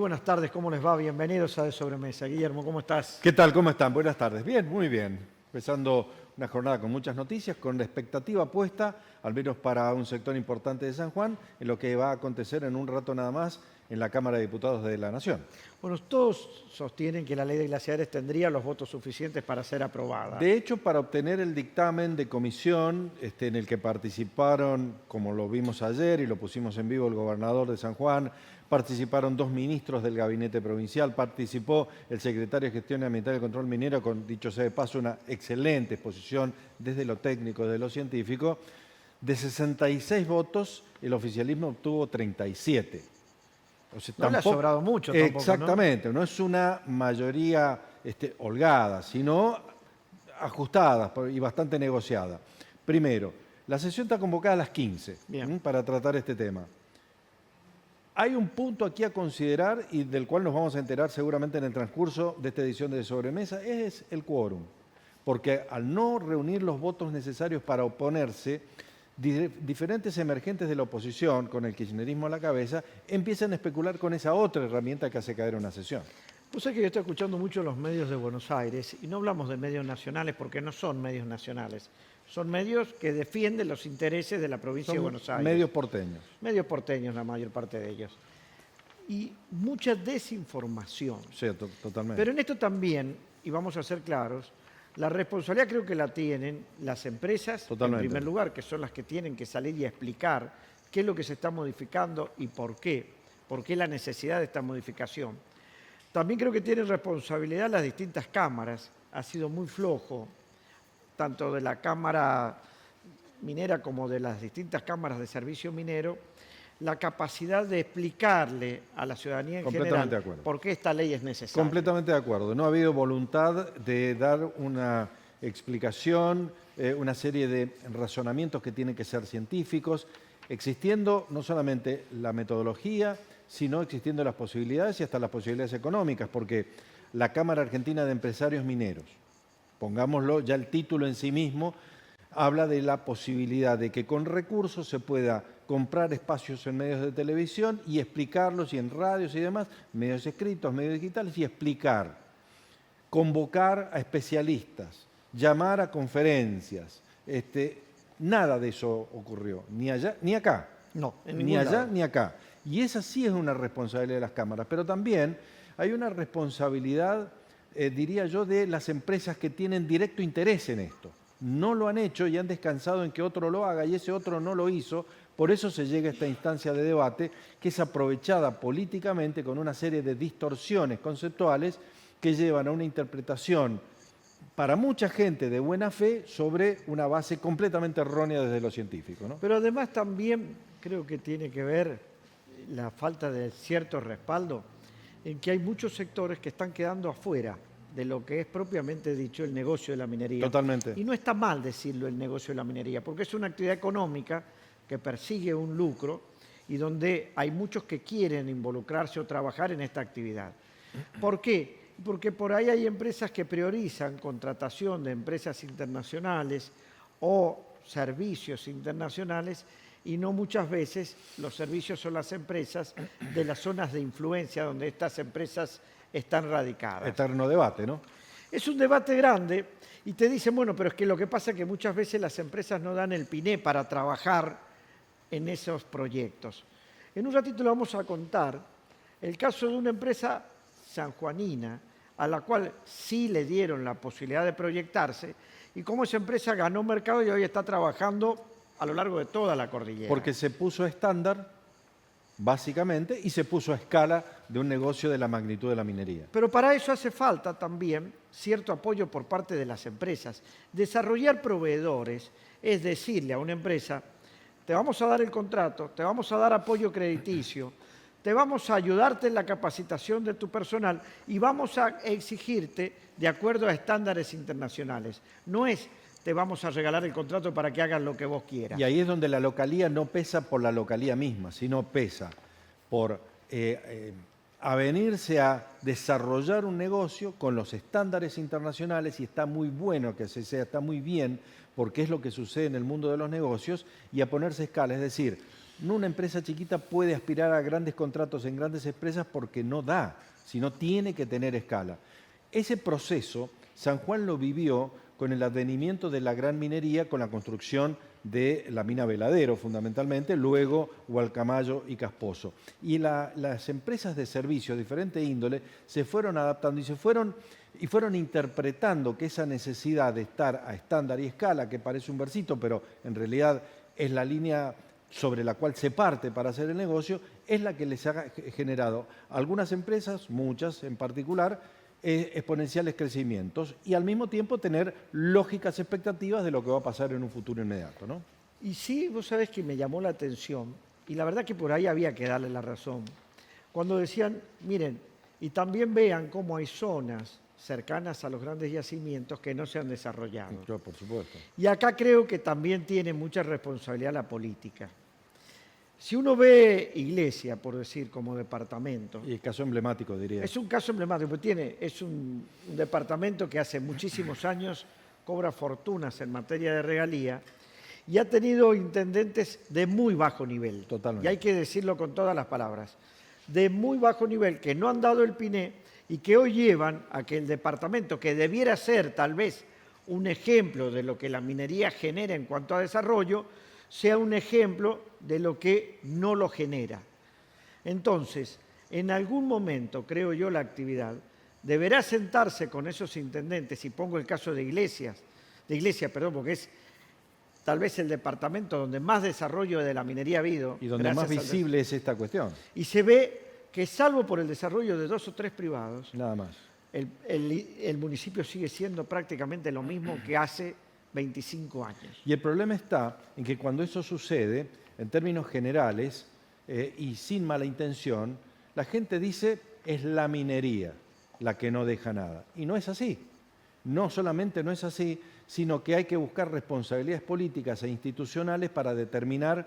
buenas tardes, ¿cómo les va? Bienvenidos a De Sobremesa. Guillermo, ¿cómo estás? ¿Qué tal? ¿Cómo están? Buenas tardes. Bien, muy bien. Empezando una jornada con muchas noticias, con la expectativa puesta, al menos para un sector importante de San Juan, en lo que va a acontecer en un rato nada más en la Cámara de Diputados de la Nación. Bueno, todos sostienen que la ley de glaciares tendría los votos suficientes para ser aprobada. De hecho, para obtener el dictamen de comisión en el que participaron, como lo vimos ayer y lo pusimos en vivo, el gobernador de San Juan, participaron 2 ministros del gabinete provincial, participó el secretario de Gestión Ambiental y Control Minero, con, dicho sea de paso, una excelente exposición desde lo técnico, desde lo científico. De 66 votos, el oficialismo obtuvo 37. O sea, No le ha sobrado mucho tampoco, exactamente, ¿no? Es una mayoría holgada, sino ajustada y bastante negociada. Primero, la sesión está convocada a las 15 para tratar este tema. Hay un punto aquí a considerar y del cual nos vamos a enterar seguramente en el transcurso de esta edición de Sobremesa, es el quórum. Porque al no reunir los votos necesarios para oponerse, diferentes emergentes de la oposición, con el kirchnerismo a la cabeza, empiezan a especular con esa otra herramienta que hace caer una sesión. Pues es que yo estoy escuchando mucho los medios de Buenos Aires, y no hablamos de medios nacionales porque no son medios nacionales, son medios que defienden los intereses de la provincia de Buenos Aires. Medios porteños. Medios porteños, la mayor parte de ellos. Y mucha desinformación. Sí, totalmente. Pero en esto también, y vamos a ser claros, la responsabilidad creo que la tienen las empresas, Totalmente. En primer lugar, que son las que tienen que salir y explicar qué es lo que se está modificando y por qué la necesidad de esta modificación. También creo que tienen responsabilidad las distintas cámaras. Ha sido muy flojo, tanto de la Cámara Minera como de las distintas cámaras de servicio minero, la capacidad de explicarle a la ciudadanía en general por qué esta ley es necesaria. Completamente de acuerdo. No ha habido voluntad de dar una explicación, una serie de razonamientos que tienen que ser científicos, existiendo no solamente la metodología, sino existiendo las posibilidades y hasta las posibilidades económicas, porque la Cámara Argentina de Empresarios Mineros, pongámoslo, ya el título en sí mismo, habla de la posibilidad de que con recursos se pueda comprar espacios en medios de televisión y explicarlos, y en radios y demás, medios escritos, medios digitales, y explicar, convocar a especialistas, llamar a conferencias. Nada de eso ocurrió, ni allá ni acá. No, ni allá ni acá. Y esa sí es una responsabilidad de las cámaras, pero también hay una responsabilidad, diría yo, de las empresas que tienen directo interés en esto. No lo han hecho y han descansado en que otro lo haga y ese otro no lo hizo. Por eso se llega a esta instancia de debate que es aprovechada políticamente con una serie de distorsiones conceptuales que llevan a una interpretación para mucha gente de buena fe sobre una base completamente errónea desde lo científico, ¿no? Pero además también creo que tiene que ver la falta de cierto respaldo en que hay muchos sectores que están quedando afuera de lo que es propiamente dicho el negocio de la minería. Totalmente. Y no está mal decirlo el negocio de la minería, porque es una actividad económica que persigue un lucro y donde hay muchos que quieren involucrarse o trabajar en esta actividad. ¿Por qué? Porque por ahí hay empresas que priorizan contratación de empresas internacionales o servicios internacionales y no muchas veces los servicios son las empresas de las zonas de influencia donde estas empresas están radicadas. Eterno debate, ¿no? Es un debate grande y te dicen, bueno, pero es que lo que pasa es que muchas veces las empresas no dan el piné para trabajar en esos proyectos. En un ratito le vamos a contar el caso de una empresa sanjuanina a la cual sí le dieron la posibilidad de proyectarse y cómo esa empresa ganó mercado y hoy está trabajando a lo largo de toda la cordillera. Porque se puso estándar, básicamente, y se puso a escala de un negocio de la magnitud de la minería. Pero para eso hace falta también cierto apoyo por parte de las empresas. Desarrollar proveedores es decirle a una empresa, te vamos a dar el contrato, te vamos a dar apoyo crediticio, te vamos a ayudarte en la capacitación de tu personal y vamos a exigirte de acuerdo a estándares internacionales. No es te vamos a regalar el contrato para que hagas lo que vos quieras. Y ahí es donde la localía no pesa por la localía misma, sino pesa por avenirse a desarrollar un negocio con los estándares internacionales, y está muy bueno que así sea, está muy bien, porque es lo que sucede en el mundo de los negocios, y a ponerse a escala. Es decir, No, una empresa chiquita puede aspirar a grandes contratos en grandes empresas porque no da, sino tiene que tener escala. Ese proceso San Juan lo vivió con el advenimiento de la gran minería, con la construcción de la mina Veladero fundamentalmente, luego Gualcamayo y Casposo. Y las empresas de servicio de diferente índole se fueron adaptando y fueron interpretando que esa necesidad de estar a estándar y escala, que parece un versito, pero en realidad es la línea sobre la cual se parte para hacer el negocio, es la que les ha generado a algunas empresas, muchas en particular, exponenciales crecimientos y al mismo tiempo tener lógicas expectativas de lo que va a pasar en un futuro inmediato, ¿no? Y sí, vos sabés que me llamó la atención, y la verdad que por ahí había que darle la razón, cuando decían, miren, y también vean cómo hay zonas cercanas a los grandes yacimientos que no se han desarrollado. Yo, por supuesto. Y acá creo que también tiene mucha responsabilidad la política. Si uno ve Iglesia, por decir, como departamento, Y el caso emblemático, diría. es un caso emblemático, porque es un departamento que hace muchísimos años cobra fortunas en materia de regalía y ha tenido intendentes de muy bajo nivel. Totalmente. Y hay que decirlo con todas las palabras. De muy bajo nivel, que no han dado el piné y que hoy llevan a que el departamento, que debiera ser tal vez un ejemplo de lo que la minería genera en cuanto a desarrollo, sea un ejemplo de lo que no lo genera. Entonces, en algún momento, creo yo, la actividad deberá sentarse con esos intendentes, y pongo el caso de Iglesia, porque es tal vez el departamento donde más desarrollo de la minería ha habido. Y donde más visible es esta cuestión. Y se ve que salvo por el desarrollo de 2 o 3 privados, Nada más. el municipio sigue siendo prácticamente lo mismo que hace 25 años. Y el problema está en que cuando eso sucede, en términos generales y sin mala intención, la gente dice es la minería la que no deja nada. Y no es así. No solamente no es así, sino que hay que buscar responsabilidades políticas e institucionales para determinar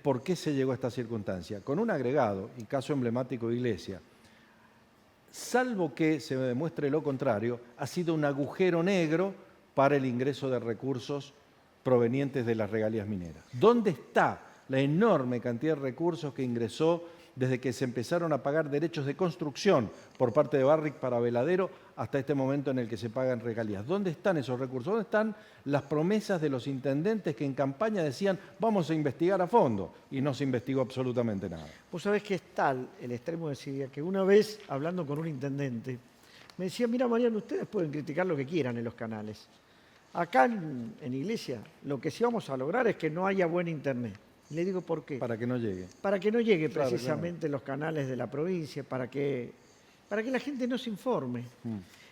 por qué se llegó a esta circunstancia. Con un agregado, y caso emblemático de Iglesia, salvo que se demuestre lo contrario, ha sido un agujero negro para el ingreso de recursos provenientes de las regalías mineras. ¿Dónde está la enorme cantidad de recursos que ingresó desde que se empezaron a pagar derechos de construcción por parte de Barrick para Veladero hasta este momento en el que se pagan regalías? ¿Dónde están esos recursos? ¿Dónde están las promesas de los intendentes que en campaña decían vamos a investigar a fondo? Y no se investigó absolutamente nada. Vos sabés que es tal el extremo de Siria que una vez, hablando con un intendente, me decía, mira Mariano, ustedes pueden criticar lo que quieran en los canales. Acá en Iglesia lo que sí vamos a lograr es que no haya buen internet. Y le digo, ¿por qué? Para que no llegue. Para que no llegue Claro, precisamente los canales de la provincia, para que la gente no se informe.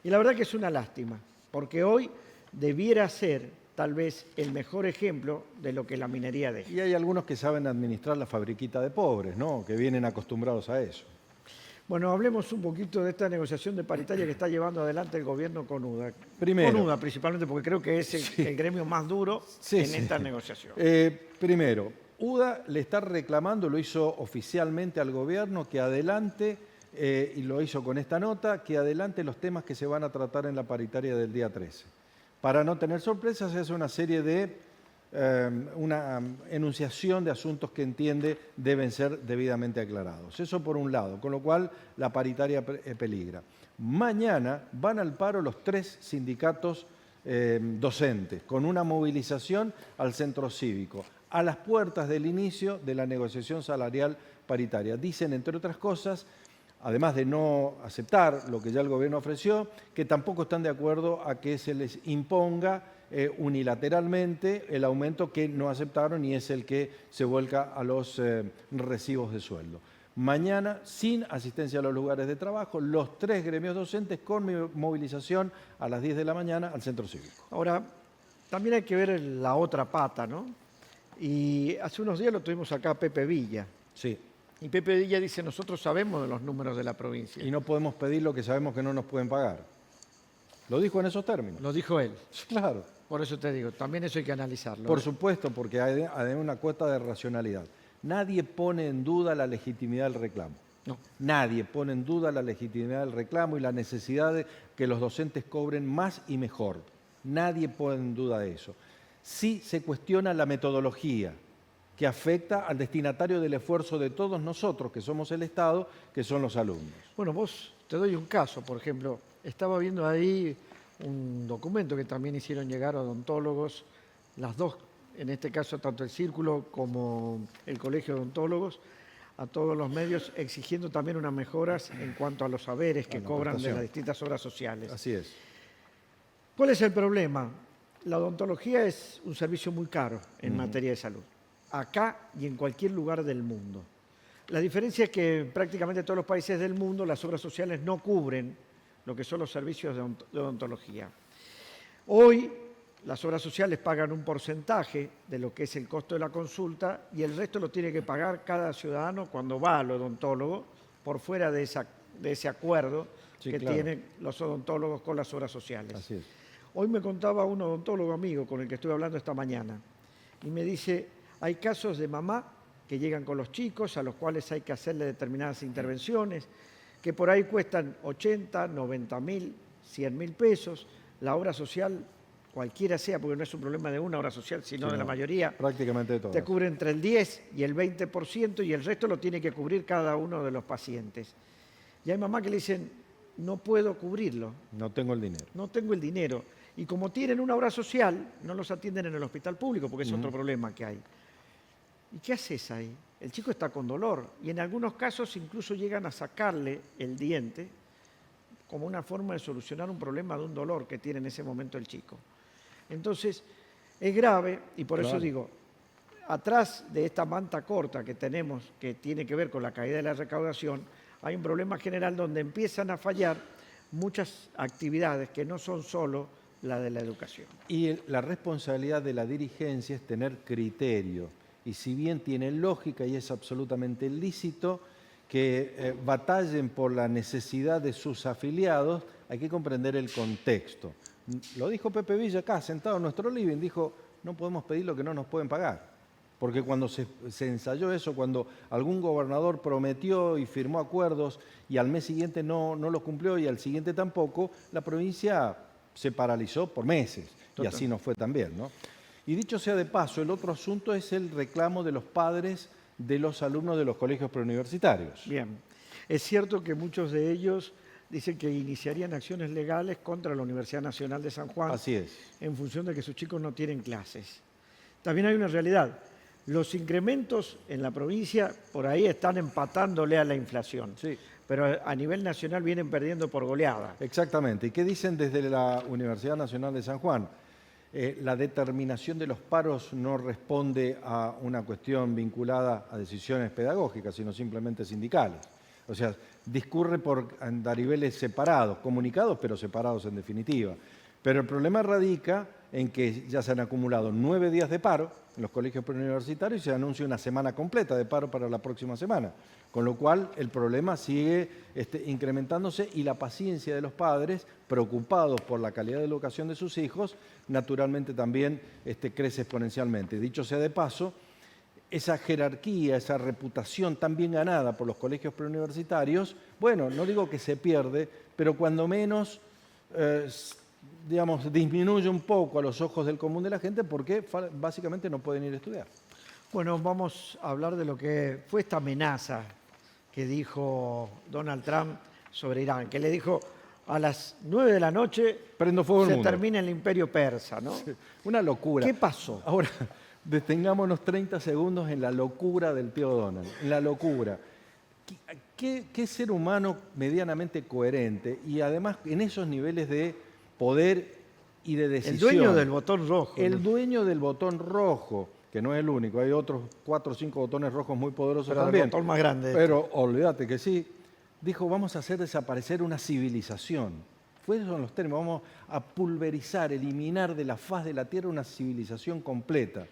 Y la verdad que es una lástima, porque hoy debiera ser tal vez el mejor ejemplo de lo que la minería deja. Y hay algunos que saben administrar la fabriquita de pobres, ¿no? Que vienen acostumbrados a eso. Bueno, hablemos un poquito de esta negociación de paritaria que está llevando adelante el gobierno con UDA. Primero. Con UDA principalmente, porque creo que es el gremio más duro en esta negociación. Primero, UDA le está reclamando, lo hizo oficialmente al gobierno, que adelante, y lo hizo con esta nota, que adelante los temas que se van a tratar en la paritaria del día 13. Para no tener sorpresas, se hace una serie de una enunciación de asuntos que entiende deben ser debidamente aclarados. Eso por un lado, con lo cual la paritaria peligra. Mañana van al paro los 3 sindicatos docentes, con una movilización al centro cívico, a las puertas del inicio de la negociación salarial paritaria. Dicen, entre otras cosas, además de no aceptar lo que ya el gobierno ofreció, que tampoco están de acuerdo a que se les imponga unilateralmente el aumento que no aceptaron y es el que se vuelca a los recibos de sueldo. Mañana, sin asistencia a los lugares de trabajo, los 3 gremios docentes con movilización a las 10 de la mañana al centro cívico. Ahora, también hay que ver la otra pata, ¿no? Y hace unos días lo tuvimos acá a Pepe Villa. Sí. Y Pepe Villa dice, nosotros sabemos de los números de la provincia. Y no podemos pedir lo que sabemos que no nos pueden pagar. Lo dijo en esos términos. Lo dijo él. Claro. Por eso te digo, también eso hay que analizarlo. Por supuesto, porque hay una cuota de racionalidad. Nadie pone en duda la legitimidad del reclamo. No. Nadie pone en duda la legitimidad del reclamo y la necesidad de que los docentes cobren más y mejor. Nadie pone en duda eso. Sí se cuestiona la metodología, que afecta al destinatario del esfuerzo de todos nosotros, que somos el Estado, que son los alumnos. Bueno, te doy un caso, por ejemplo, estaba viendo ahí un documento que también hicieron llegar a odontólogos, las dos, en este caso tanto el Círculo como el Colegio de Odontólogos, a todos los medios, exigiendo también unas mejoras en cuanto a los saberes que cobran de las distintas obras sociales. Así es. ¿Cuál es el problema? La odontología es un servicio muy caro en materia de salud, acá y en cualquier lugar del mundo. La diferencia es que en prácticamente todos los países del mundo las obras sociales no cubren lo que son los servicios de odontología. Hoy las obras sociales pagan un porcentaje de lo que es el costo de la consulta y el resto lo tiene que pagar cada ciudadano cuando va al odontólogo por fuera de ese acuerdo que tienen los odontólogos con las obras sociales. Así es. Hoy me contaba un odontólogo amigo con el que estuve hablando esta mañana y me dice, hay casos de mamá que llegan con los chicos a los cuales hay que hacerle determinadas intervenciones que por ahí cuestan 80, 90 mil, 100 mil pesos. La obra social, cualquiera sea, porque no es un problema de una obra social, sino de la mayoría, prácticamente de todas. te cubre entre el 10 y el 20% y el resto lo tiene que cubrir cada uno de los pacientes. Y hay mamás que le dicen, no puedo cubrirlo. No tengo el dinero. No tengo el dinero. Y como tienen una obra social, no los atienden en el hospital público, porque es otro problema que hay. ¿Y qué haces ahí? El chico está con dolor y en algunos casos incluso llegan a sacarle el diente como una forma de solucionar un problema de un dolor que tiene en ese momento el chico. Entonces, es grave y por eso digo, atrás de esta manta corta que tenemos, que tiene que ver con la caída de la recaudación, hay un problema general donde empiezan a fallar muchas actividades que no son solo la de la educación. Y la responsabilidad de la dirigencia es tener criterio. Y si bien tiene lógica y es absolutamente lícito que batallen por la necesidad de sus afiliados, hay que comprender el contexto. Lo dijo Pepe Villa acá, sentado en nuestro living, dijo, no podemos pedir lo que no nos pueden pagar. Porque cuando se ensayó eso, cuando algún gobernador prometió y firmó acuerdos y al mes siguiente no lo cumplió y al siguiente tampoco, la provincia se paralizó por meses. Total. Y así nos fue también, ¿no? Y dicho sea de paso, el otro asunto es el reclamo de los padres de los alumnos de los colegios preuniversitarios. Bien, es cierto que muchos de ellos dicen que iniciarían acciones legales contra la Universidad Nacional de San Juan. Así es. En función de que sus chicos no tienen clases. También hay una realidad. Los incrementos en la provincia por ahí están empatándole a la inflación. Sí. Pero a nivel nacional vienen perdiendo por goleada. Exactamente. ¿Y qué dicen desde la Universidad Nacional de San Juan? La determinación de los paros no responde a una cuestión vinculada a decisiones pedagógicas, sino simplemente sindicales. O sea, discurre por andariveles separados, comunicados, pero separados en definitiva. Pero el problema radica en que ya se han acumulado 9 días de paro en los colegios preuniversitarios y se anuncia una semana completa de paro para la próxima semana. Con lo cual el problema sigue incrementándose y la paciencia de los padres, preocupados por la calidad de educación de sus hijos, naturalmente también crece exponencialmente. Dicho sea de paso, esa jerarquía, esa reputación tan bien ganada por los colegios preuniversitarios, bueno, no digo que se pierde, pero cuando menos, digamos, disminuye un poco a los ojos del común de la gente porque básicamente no pueden ir a estudiar. Bueno, vamos a hablar de lo que fue esta amenaza que dijo Donald Trump sobre Irán, que le dijo a las 9 de la noche prendo fuego el se mundo. Termina el imperio persa, ¿no? Sí, una locura. ¿Qué pasó? Ahora, detengámonos 30 segundos en la locura del tío Donald, en la locura. ¿Qué ser humano medianamente coherente y además en esos niveles de poder y de decisión? El dueño del botón rojo. El dueño del botón rojo, que no es el único, hay otros 4 o 5 botones rojos muy poderosos pero también. El botón más grande. Pero olvídate que sí, dijo, vamos a hacer desaparecer una civilización. Fueron los términos, vamos a pulverizar, eliminar de la faz de la Tierra una civilización completa.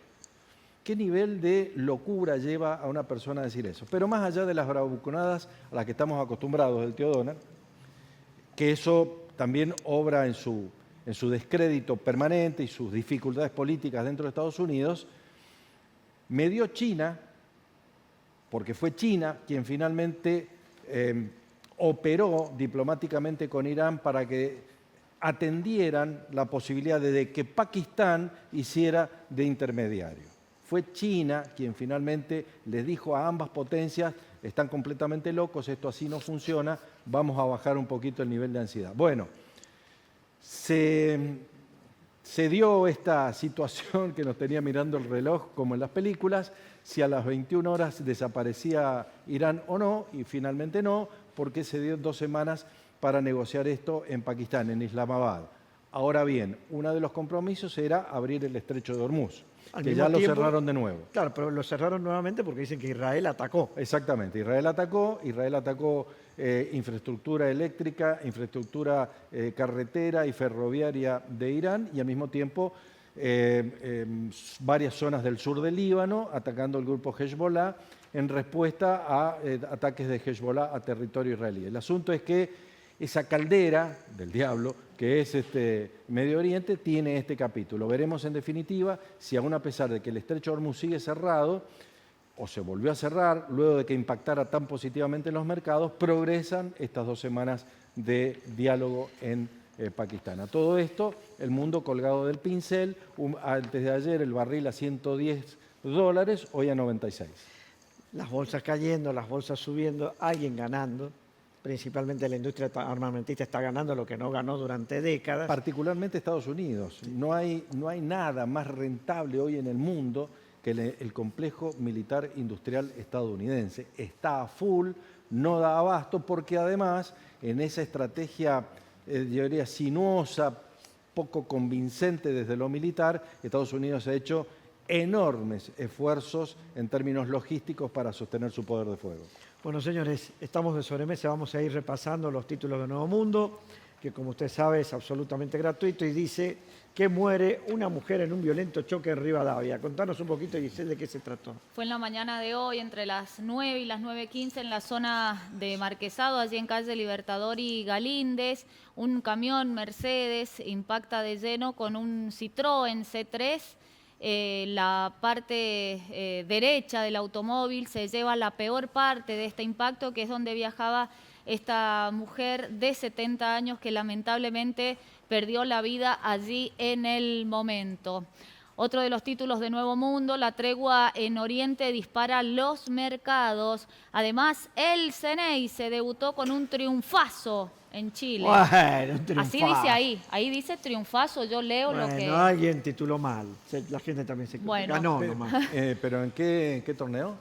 ¿Qué nivel de locura lleva a una persona a decir eso? Pero más allá de las bravuconadas a las que estamos acostumbrados del tío Donald, que eso también obra en su descrédito permanente y sus dificultades políticas dentro de Estados Unidos, me dio China, porque fue China quien finalmente operó diplomáticamente con Irán para que atendieran la posibilidad de que Pakistán hiciera de intermediario. Fue China quien finalmente les dijo a ambas potencias, están completamente locos, esto así no funciona, vamos a bajar un poquito el nivel de ansiedad. Bueno, se dio esta situación que nos tenía mirando el reloj como en las películas, si a las 21 horas desaparecía Irán o no, y finalmente no, porque se dio 2 semanas para negociar esto en Pakistán, en Islamabad. Ahora bien, uno de los compromisos era abrir el estrecho de Hormuz, que ya lo cerraron de nuevo. Claro, pero lo cerraron nuevamente porque dicen que Israel atacó. Exactamente, Israel atacó infraestructura eléctrica, infraestructura carretera y ferroviaria de Irán y al mismo tiempo varias zonas del sur del Líbano, atacando el grupo Hezbollah en respuesta a ataques de Hezbollah a territorio israelí. El asunto es que esa caldera del diablo, que es Medio Oriente, tiene este capítulo. Veremos en definitiva si aún a pesar de que el estrecho de Hormuz sigue cerrado, o se volvió a cerrar, luego de que impactara tan positivamente en los mercados, progresan estas 2 semanas de diálogo en Pakistán. A todo esto, el mundo colgado del pincel, antes de ayer el barril a $110, hoy a 96. Las bolsas cayendo, las bolsas subiendo, alguien ganando. Principalmente la industria armamentista está ganando lo que no ganó durante décadas. Particularmente Estados Unidos. Sí. No hay nada más rentable hoy en el mundo que el complejo militar industrial estadounidense. Está a full, no da abasto, porque además en esa estrategia, yo diría, sinuosa, poco convincente desde lo militar, Estados Unidos ha hecho enormes esfuerzos en términos logísticos para sostener su poder de fuego. Bueno, señores, estamos de sobremesa, vamos a ir repasando los títulos de Nuevo Mundo, que como usted sabe es absolutamente gratuito y dice que muere una mujer en un violento choque en Rivadavia. Contanos un poquito, Giselle, de qué se trató. Fue en la mañana de hoy, entre las 9 y las 9:15, en la zona de Marquesado, allí en calle Libertador y Galíndez. Un camión Mercedes impacta de lleno con un Citroën C3. La parte derecha del automóvil se lleva la peor parte de este impacto, que es donde viajaba esta mujer de 70 años que lamentablemente perdió la vida allí en el momento. Otro de los títulos de Nuevo Mundo, la tregua en Oriente dispara los mercados. Además, el CNEI se debutó con un triunfazo en Chile. Bueno, un triunfazo. Así dice ahí dice triunfazo, yo leo lo que... Bueno, alguien tituló mal, la gente también se ganó nomás. ¿Pero en qué torneo?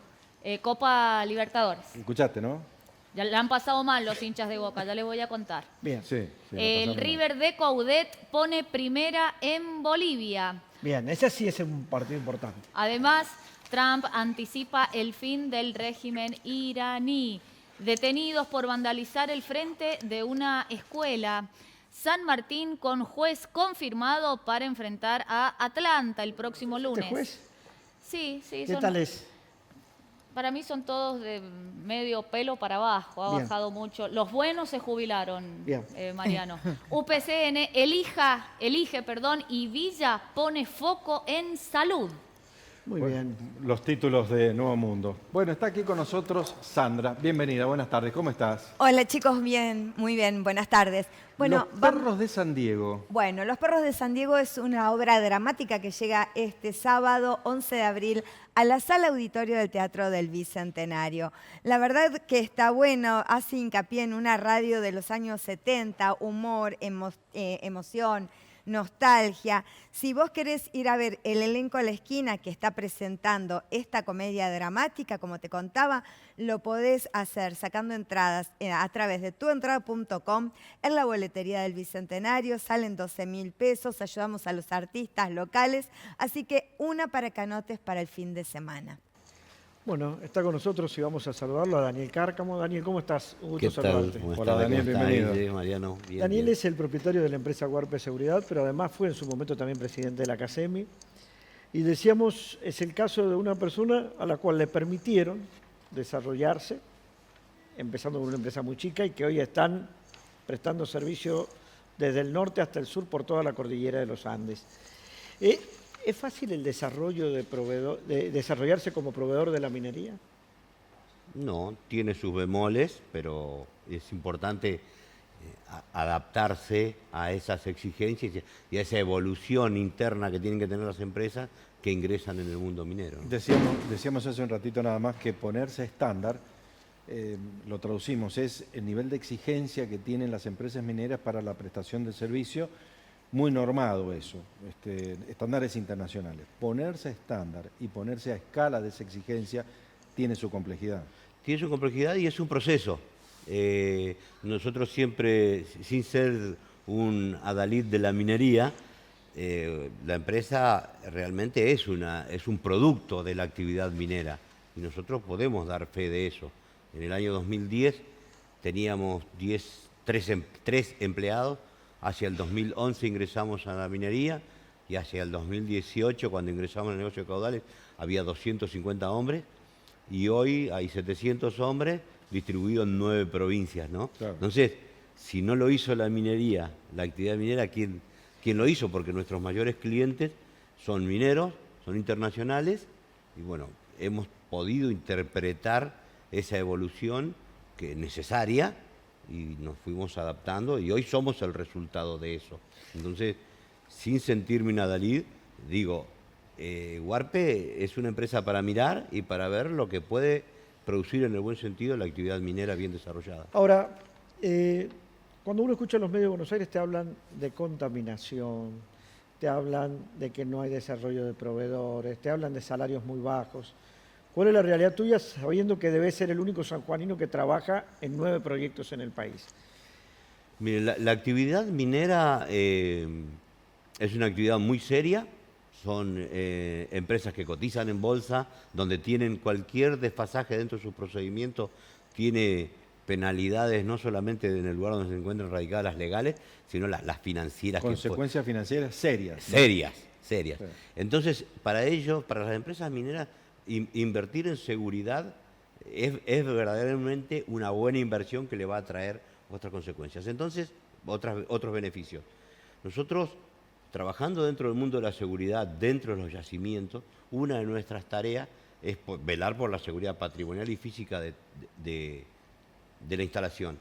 Copa Libertadores. Escuchaste, ¿no? Ya la han pasado mal los hinchas de Boca, ya les voy a contar. Bien. Sí, El River de Coudet pone primera en Bolivia. Bien, ese sí es un partido importante. Además, Trump anticipa el fin del régimen iraní. Detenidos por vandalizar el frente de una escuela. San Martín con juez confirmado para enfrentar a Atlanta el próximo lunes. ¿Este juez? Sí. ¿Qué tal es? Para mí son todos de medio pelo para abajo, ha bajado mucho. Los buenos se jubilaron, Mariano. UPCN elige, y Villa pone foco en salud. Muy bien. Los títulos de Nuevo Mundo. Bueno, está aquí con nosotros Sandra. Bienvenida, buenas tardes. ¿Cómo estás? Hola chicos, bien, muy bien, buenas tardes. Bueno, Los Perros de San Diego. Bueno, Los Perros de San Diego es una obra dramática que llega este sábado 11 de abril a la Sala Auditorio del Teatro del Bicentenario. La verdad que está bueno, hace hincapié en una radio de los años 70, humor, emoción, nostalgia. Si vos querés ir a ver el elenco a la esquina que está presentando esta comedia dramática, como te contaba, lo podés hacer sacando entradas a través de tuentrada.com en la boletería del Bicentenario. Salen 12.000 pesos, ayudamos a los artistas locales, así que una para que anotes para el fin de semana. Bueno, está con nosotros y vamos a saludarlo a Daniel Cárcamo. Daniel, ¿cómo estás? Un gusto ¿Qué tal? saludarte. Hola Daniel, bienvenido. Ahí, Mariano, bien, Daniel bien. es el propietario de la empresa Guarpe Seguridad, pero además fue en su momento también presidente de la CASEMI. Y decíamos, es el caso de una persona a la cual le permitieron desarrollarse, empezando con una empresa muy chica y que hoy están prestando servicio desde el norte hasta el sur por toda la cordillera de los Andes. ¿Es fácil el desarrollo de desarrollarse como proveedor de la minería? No, tiene sus bemoles, pero es importante adaptarse a esas exigencias y a esa evolución interna que tienen que tener las empresas que ingresan en el mundo minero, ¿no? Decíamos hace un ratito nada más que ponerse estándar, lo traducimos, es el nivel de exigencia que tienen las empresas mineras para la prestación del servicio, muy normado eso, estándares internacionales. Ponerse estándar y ponerse a escala de esa exigencia tiene su complejidad. Tiene su complejidad y es un proceso. Nosotros siempre, sin ser un adalid de la minería, la empresa realmente es un producto de la actividad minera y nosotros podemos dar fe de eso. En el año 2010 teníamos 3 empleados, hacia el 2011 ingresamos a la minería y hacia el 2018, cuando ingresamos al negocio de caudales, había 250 hombres y hoy hay 700 hombres distribuidos en 9 provincias, ¿no? Claro. Entonces, si no lo hizo la minería, la actividad minera, ¿quién lo hizo? Porque nuestros mayores clientes son mineros, son internacionales, y bueno, hemos podido interpretar esa evolución que es necesaria y nos fuimos adaptando y hoy somos el resultado de eso. Entonces, sin sentirme un adalid, digo, Huarpe es una empresa para mirar y para ver lo que puede producir en el buen sentido la actividad minera bien desarrollada. Ahora, cuando uno escucha en los medios de Buenos Aires te hablan de contaminación, te hablan de que no hay desarrollo de proveedores, te hablan de salarios muy bajos. ¿Cuál es la realidad tuya sabiendo que debes ser el único sanjuanino que trabaja en 9 proyectos en el país? Mire, la actividad minera es una actividad muy seria, son empresas que cotizan en bolsa, donde tienen cualquier desfasaje dentro de sus procedimientos, tiene penalidades no solamente en el lugar donde se encuentran radicadas las legales, sino las financieras. Consecuencias financieras serias. Serias. Sí. Entonces, para ellos, para las empresas mineras, invertir en seguridad es verdaderamente una buena inversión que le va a traer otras consecuencias. Entonces, otros beneficios. Nosotros, trabajando dentro del mundo de la seguridad, dentro de los yacimientos, una de nuestras tareas es velar por la seguridad patrimonial y física de la instalación.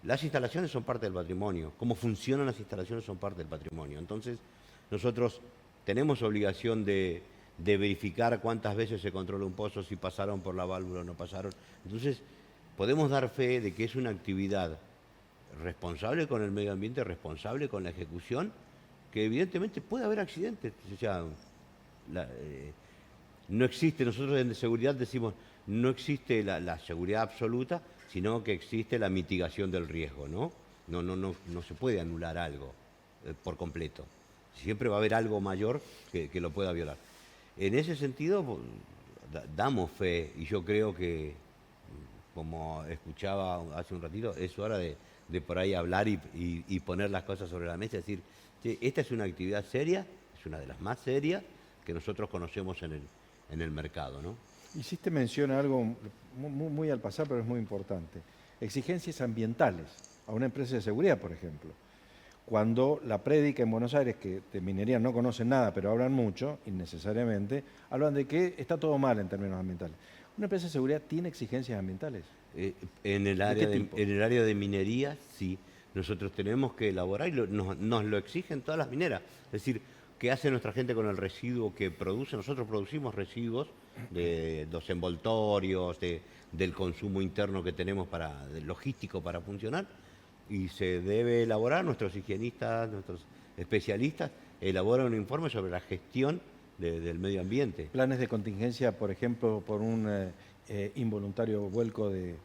Las instalaciones son parte del patrimonio. Cómo funcionan las instalaciones son parte del patrimonio. Entonces, nosotros tenemos obligación de verificar cuántas veces se controla un pozo, si pasaron por la válvula o no pasaron. Entonces, podemos dar fe de que es una actividad responsable con el medio ambiente, responsable con la ejecución, que evidentemente puede haber accidentes. O sea, no existe, nosotros en seguridad decimos, no existe la seguridad absoluta, sino que existe la mitigación del riesgo, ¿no? No se puede anular algo por completo. Siempre va a haber algo mayor que lo pueda violar. En ese sentido, damos fe y yo creo que, como escuchaba hace un ratito, es hora de por ahí hablar y poner las cosas sobre la mesa, es decir, esta es una actividad seria, es una de las más serias que nosotros conocemos en el mercado, ¿no? Hiciste mención a algo muy al pasar, pero es muy importante. Exigencias ambientales a una empresa de seguridad, por ejemplo. Cuando la prédica en Buenos Aires, que de minería no conocen nada, pero hablan mucho, innecesariamente, hablan de que está todo mal en términos ambientales. ¿Una empresa de seguridad tiene exigencias ambientales? En el área de minería, sí. Nosotros tenemos que elaborar y nos lo exigen todas las mineras. Es decir, ¿qué hace nuestra gente con el residuo que produce? Nosotros producimos residuos de los envoltorios, del consumo interno que tenemos del logístico para funcionar, y se debe elaborar, nuestros higienistas, nuestros especialistas, elaboran un informe sobre la gestión del medio ambiente. Planes de contingencia, por ejemplo, por un involuntario vuelco de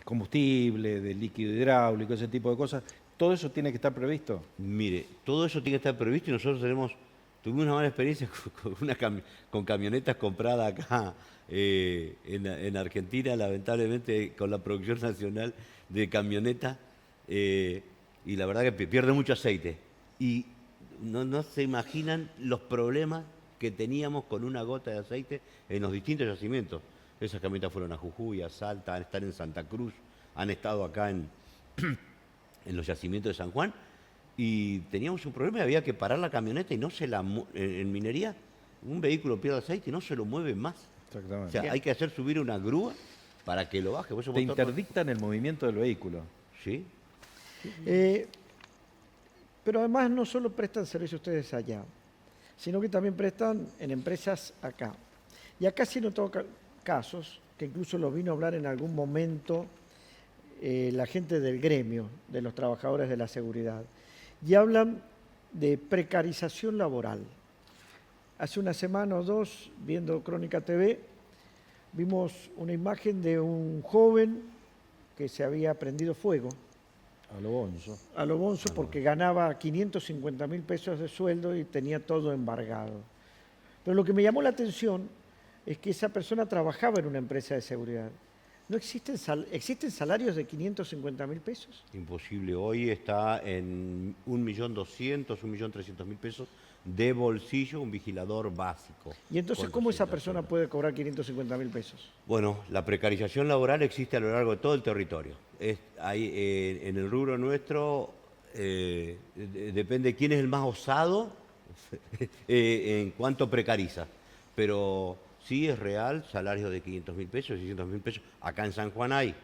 combustible, de líquido hidráulico, ese tipo de cosas, ¿todo eso tiene que estar previsto? Mire, todo eso tiene que estar previsto y nosotros tuvimos una mala experiencia con camionetas compradas acá en Argentina, lamentablemente con la producción nacional de camionetas, y la verdad que pierde mucho aceite. Y no se imaginan los problemas que teníamos con una gota de aceite en los distintos yacimientos. Esas camionetas fueron a Jujuy, a Salta, están en Santa Cruz, han estado acá en los yacimientos de San Juan, y teníamos un problema y había que parar la camioneta y en minería un vehículo pierde aceite y no se lo mueve más. Exactamente. O sea, hay que hacer subir una grúa para que lo baje. Te interdictan el movimiento del vehículo. Sí. Pero además no solo prestan servicio ustedes allá, sino que también prestan en empresas acá. Y acá sí notó casos, que incluso los vino a hablar en algún momento la gente del gremio, de los trabajadores de la seguridad, y hablan de precarización laboral. Hace una semana o dos, viendo Crónica TV, vimos una imagen de un joven que se había prendido fuego. A lo bonzo. A lo bonzo porque ganaba 550.000 pesos de sueldo y tenía todo embargado. Pero lo que me llamó la atención es que esa persona trabajaba en una empresa de seguridad. ¿No existen salarios de 550.000 pesos? Imposible. Hoy está en 1.200.000, 1.300.000 pesos de bolsillo un vigilador básico. Y entonces, con ¿cómo esa 200 persona horas. puede cobrar 550.000 pesos? Bueno, la precarización laboral existe a lo largo de todo el territorio. En el rubro nuestro depende quién es el más osado en cuanto precariza. Pero sí es real, salarios de 500.000 pesos, 600.000 pesos. Acá en San Juan hay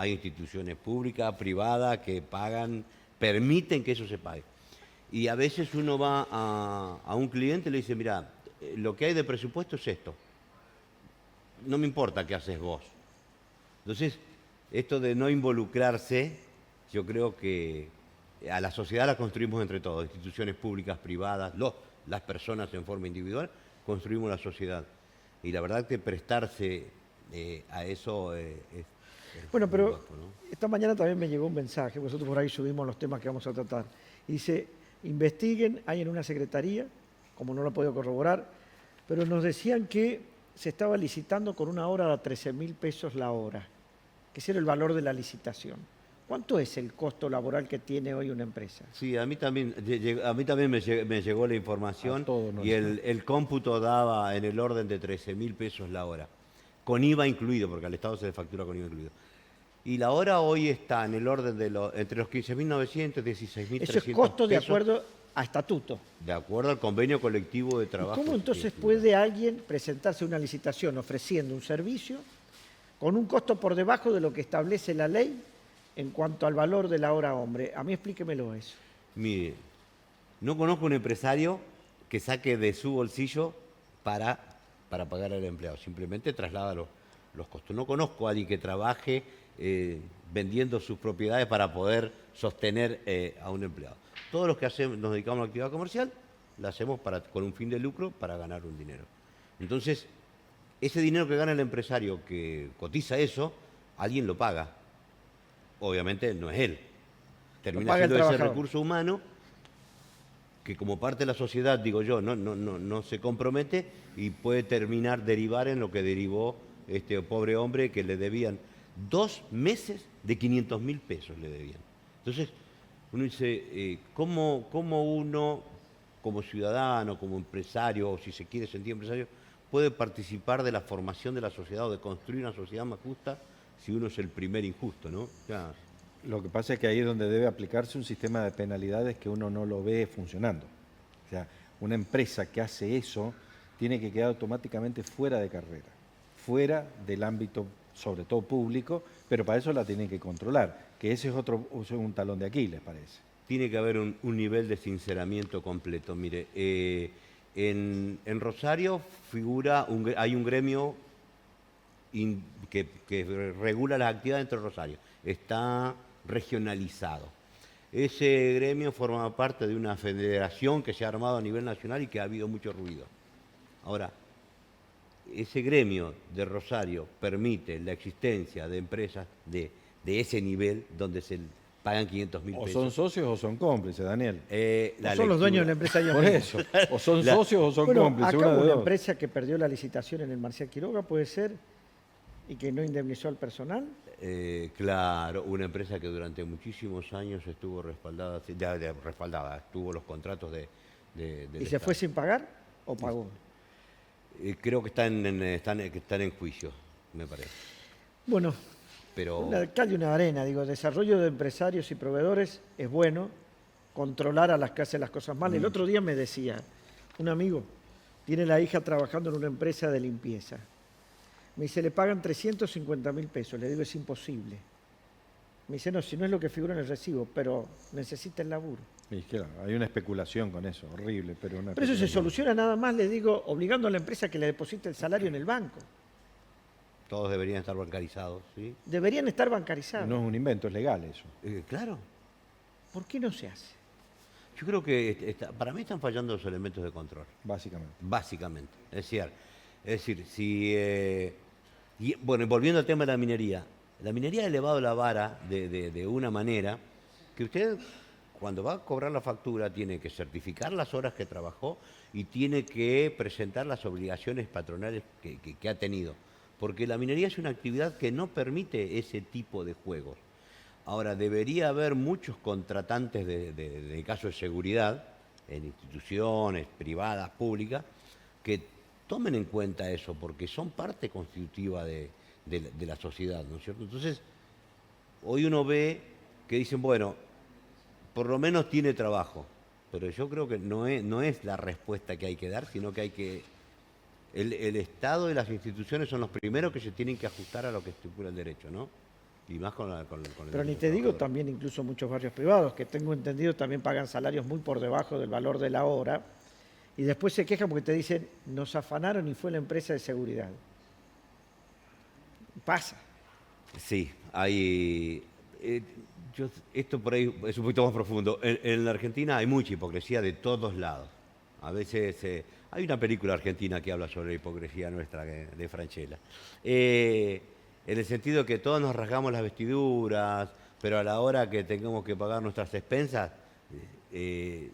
instituciones públicas, privadas, que pagan, permiten que eso se pague. Y a veces uno va a un cliente y le dice, mira, lo que hay de presupuesto es esto. No me importa qué haces vos. Entonces, esto de no involucrarse, yo creo que a la sociedad la construimos entre todos, instituciones públicas, privadas, las personas en forma individual, construimos la sociedad. Y la verdad que prestarse a eso es Bueno, muy pero bajo, ¿no? esta mañana también me llegó un mensaje, nosotros por ahí subimos los temas que vamos a tratar, y dice, investiguen, hay en una secretaría, como no lo he podido corroborar, pero nos decían que se estaba licitando con una hora a 13.000 pesos la hora, que ese era el valor de la licitación. ¿Cuánto es el costo laboral que tiene hoy una empresa? Sí, a mí también me llegó la información A todos nos y el cómputo daba en el orden de 13.000 pesos la hora, con IVA incluido, porque al Estado se le factura con IVA incluido. Y la hora hoy está en el orden de entre los 15.900 y 16.300 Eso es costo de pesos, acuerdo a estatuto. de acuerdo al convenio colectivo de ¿Y trabajo. cómo entonces que- puede alguien presentarse a una licitación ofreciendo un servicio con un costo por debajo de lo que establece la ley en cuanto al valor de la hora hombre? A mí explíquemelo eso. Mire, no conozco un empresario que saque de su bolsillo para pagar al empleado, simplemente traslada los costos. No conozco a alguien que trabaje vendiendo sus propiedades para poder sostener a un empleado. Todos los que nos dedicamos a la actividad comercial, la hacemos con un fin de lucro para ganar un dinero. Entonces, ese dinero que gana el empresario que cotiza eso, alguien lo paga. Obviamente no es él. Termina paga el siendo ese trabajador. recurso humano que como parte de la sociedad, digo yo, no se compromete y puede derivar en lo que derivó este pobre hombre que le debían 2 meses de 500.000 pesos le debían. Entonces, uno dice, ¿cómo uno, como ciudadano, como empresario, o si se quiere sentir empresario, puede participar de la formación de la sociedad o de construir una sociedad más justa si uno es el primer injusto, ¿no? Ya, Lo que pasa es que ahí es donde debe aplicarse un sistema de penalidades que uno no lo ve funcionando. O sea, una empresa que hace eso tiene que quedar automáticamente fuera de carrera, fuera del ámbito, sobre todo público, pero para eso la tienen que controlar, que ese es un talón de Aquiles, parece. tiene que haber un nivel de sinceramiento completo. Mire, en Rosario hay un gremio que regula las actividades dentro de Rosario. Está regionalizado. Ese gremio forma parte de una federación que se ha armado a nivel nacional y que ha habido mucho ruido. Ahora, ese gremio de Rosario permite la existencia de empresas de ese nivel donde se pagan 500.000 O pesos. son socios o son cómplices, Daniel. ¿O son los dueños de la empresa ellos Por mismos? eso, o son socios o son Bueno, cómplices, acá una hubo de una dos. empresa que perdió la licitación en el Marcial Quiroga, ¿puede ser? ¿Y que no indemnizó al personal? Claro, una empresa que durante muchísimos años estuvo respaldada, tuvo los contratos del ¿Y se fue Estado. sin pagar o pagó? Creo que están en juicio, me parece. Bueno, Pero una cal y una arena, digo, desarrollo de empresarios y proveedores es bueno, controlar a las que hacen las cosas mal. El otro día me decía, un amigo, tiene la hija trabajando en una empresa de limpieza. Me dice, le pagan 350.000 pesos. Le digo, es imposible. Me dice, no, si no es lo que figura en el recibo, pero necesita el laburo. Y claro, hay una especulación con eso, horrible, pero una Pero eso se especulación. soluciona nada más, le digo, obligando a la empresa que le deposite el salario en el banco. Todos deberían estar bancarizados, ¿sí? Deberían estar bancarizados. No es un invento, es legal eso, Claro. ¿Por qué no se hace? Yo creo que para mí están fallando los elementos de control, básicamente. básicamente. Es decir, si... bueno, y volviendo al tema de la minería ha elevado la vara de una manera que usted, cuando va a cobrar la factura, tiene que certificar las horas que trabajó y tiene que presentar las obligaciones patronales que ha tenido. Porque la minería es una actividad que no permite ese tipo de juegos. Ahora, debería haber muchos contratantes de caso de seguridad, en instituciones privadas, públicas, que tomen en cuenta eso, porque son parte constitutiva de la sociedad, ¿no es cierto? Entonces, hoy uno ve que dicen, bueno, por lo menos tiene trabajo, pero yo creo que no es la respuesta que hay que dar, sino que hay que... El Estado y las instituciones son los primeros que se tienen que ajustar a lo que estipula el derecho, ¿no? Y más con el Pero ni te digo también incluso muchos barrios privados, que tengo entendido también pagan salarios muy por debajo del valor de la hora, y después se quejan porque te dicen, nos afanaron y fue la empresa de seguridad. Pasa. Sí, hay... esto por ahí es un poquito más profundo. En la Argentina hay mucha hipocresía de todos lados. A veces hay una película argentina que habla sobre la hipocresía nuestra de Francella. En el sentido que todos nos rasgamos las vestiduras, pero a la hora que tengamos que pagar nuestras expensas, que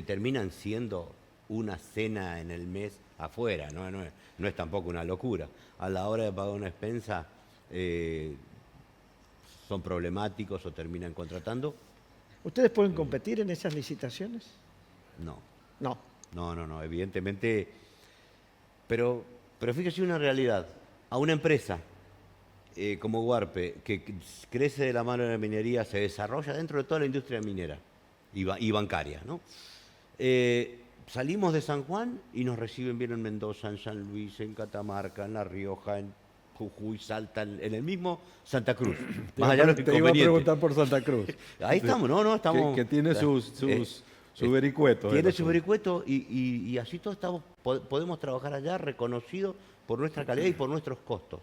terminan siendo una cena en el mes afuera, no es tampoco una locura. A la hora de pagar una expensa, son problemáticos o terminan contratando. ¿Ustedes pueden competir en esas licitaciones? No. No. Evidentemente. Pero fíjese una realidad. A una empresa como Guarpe, que crece de la mano de la minería, se desarrolla dentro de toda la industria minera y bancaria, ¿no? Salimos de San Juan y nos reciben bien en Mendoza, en San Luis, en Catamarca, en La Rioja, en Jujuy, Salta, en el mismo Santa Cruz. Más allá de los Te iba a inconvenientes. preguntar por Santa Cruz. Ahí estamos, estamos... Que tiene su vericueto. Tiene su vericueto y así todos podemos trabajar allá reconocidos por nuestra calidad y por nuestros costos.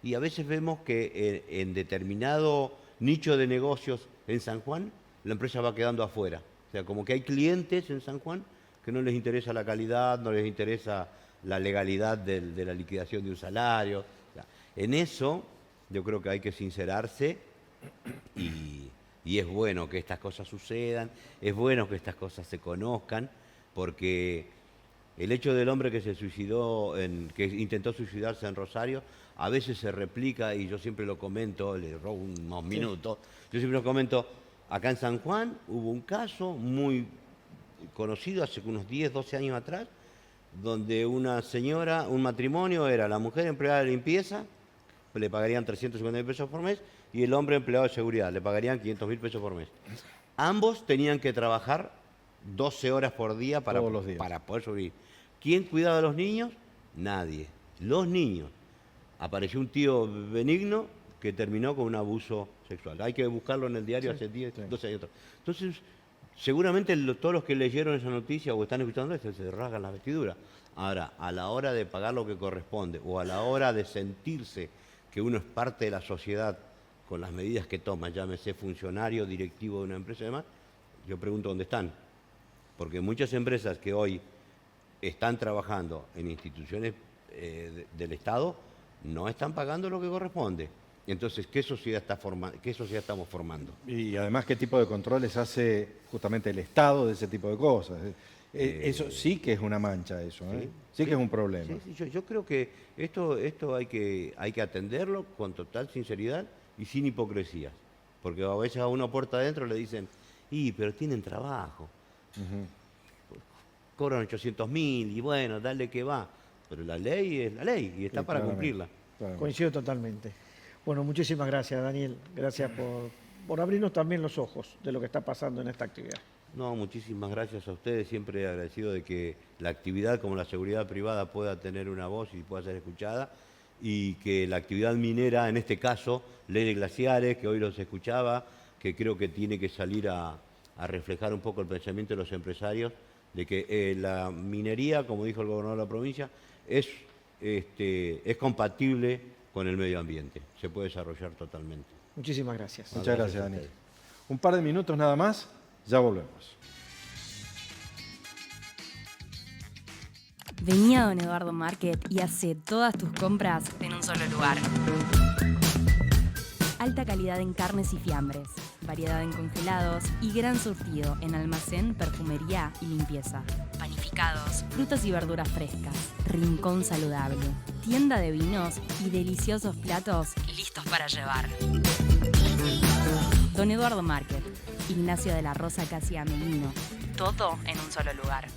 Y a veces vemos que en determinado nicho de negocios en San Juan, la empresa va quedando afuera. O sea, como que hay clientes en San Juan que no les interesa la calidad, no les interesa la legalidad de la liquidación de un salario. O sea, en eso yo creo que hay que sincerarse y es bueno que estas cosas sucedan, es bueno que estas cosas se conozcan, porque el hecho del hombre que se suicidó, que intentó suicidarse en Rosario, a veces se replica, y yo siempre lo comento, le robo unos minutos, yo siempre lo comento, acá en San Juan hubo un caso muy conocido hace unos 10, 12 años atrás, donde una señora, un matrimonio, era la mujer empleada de limpieza, le pagarían 350.000 pesos por mes, y el hombre empleado de seguridad, le pagarían 500.000 pesos por mes. Ambos tenían que trabajar 12 horas por día para poder sobrevivir. ¿Quién cuidaba a los niños? Nadie. Los niños. Apareció un tío benigno que terminó con un abuso sexual. Hay que buscarlo en el diario hace 10, 12 años atrás. Entonces, seguramente todos los que leyeron esa noticia o están escuchando esto se rasgan la vestidura. Ahora, a la hora de pagar lo que corresponde o a la hora de sentirse que uno es parte de la sociedad con las medidas que toma, llámese funcionario, directivo de una empresa y demás, yo pregunto dónde están. Porque muchas empresas que hoy están trabajando en instituciones del Estado no están pagando lo que corresponde. Entonces, ¿qué sociedad estamos formando? Y además, ¿qué tipo de controles hace justamente el Estado de ese tipo de cosas? Eso sí que es una mancha, eso, ¿eh? Sí que es un problema. Sí, yo creo que esto hay que atenderlo con total sinceridad y sin hipocresías. Porque a veces a uno puerta adentro le dicen, pero tienen trabajo. Cobran 800.000 y bueno, dale que va. Pero la ley es la ley y está para cumplirla. Coincido totalmente. Bueno, muchísimas gracias, Daniel. Gracias por abrirnos también los ojos de lo que está pasando en esta actividad. No, muchísimas gracias a ustedes. Siempre agradecido de que la actividad como la seguridad privada pueda tener una voz y pueda ser escuchada. y que la actividad minera, en este caso, Ley de Glaciares, que hoy los escuchaba, que creo que tiene que salir a reflejar un poco el pensamiento de los empresarios, de que la minería, como dijo el gobernador de la provincia, es compatible con el medio ambiente, se puede desarrollar totalmente. Muchísimas gracias. Muchas gracias, a Dani. ustedes. Un par de minutos nada más, ya volvemos. Vení a Don Eduardo Market y hace todas tus compras en un solo lugar. Alta calidad en carnes y fiambres, variedad en congelados y gran surtido en almacén, perfumería y limpieza. Panificados, frutas y verduras frescas, rincón saludable, tienda de vinos y deliciosos platos listos para llevar. Don Eduardo Market, Ignacio de la Rosa casi Amelino, todo en un solo lugar.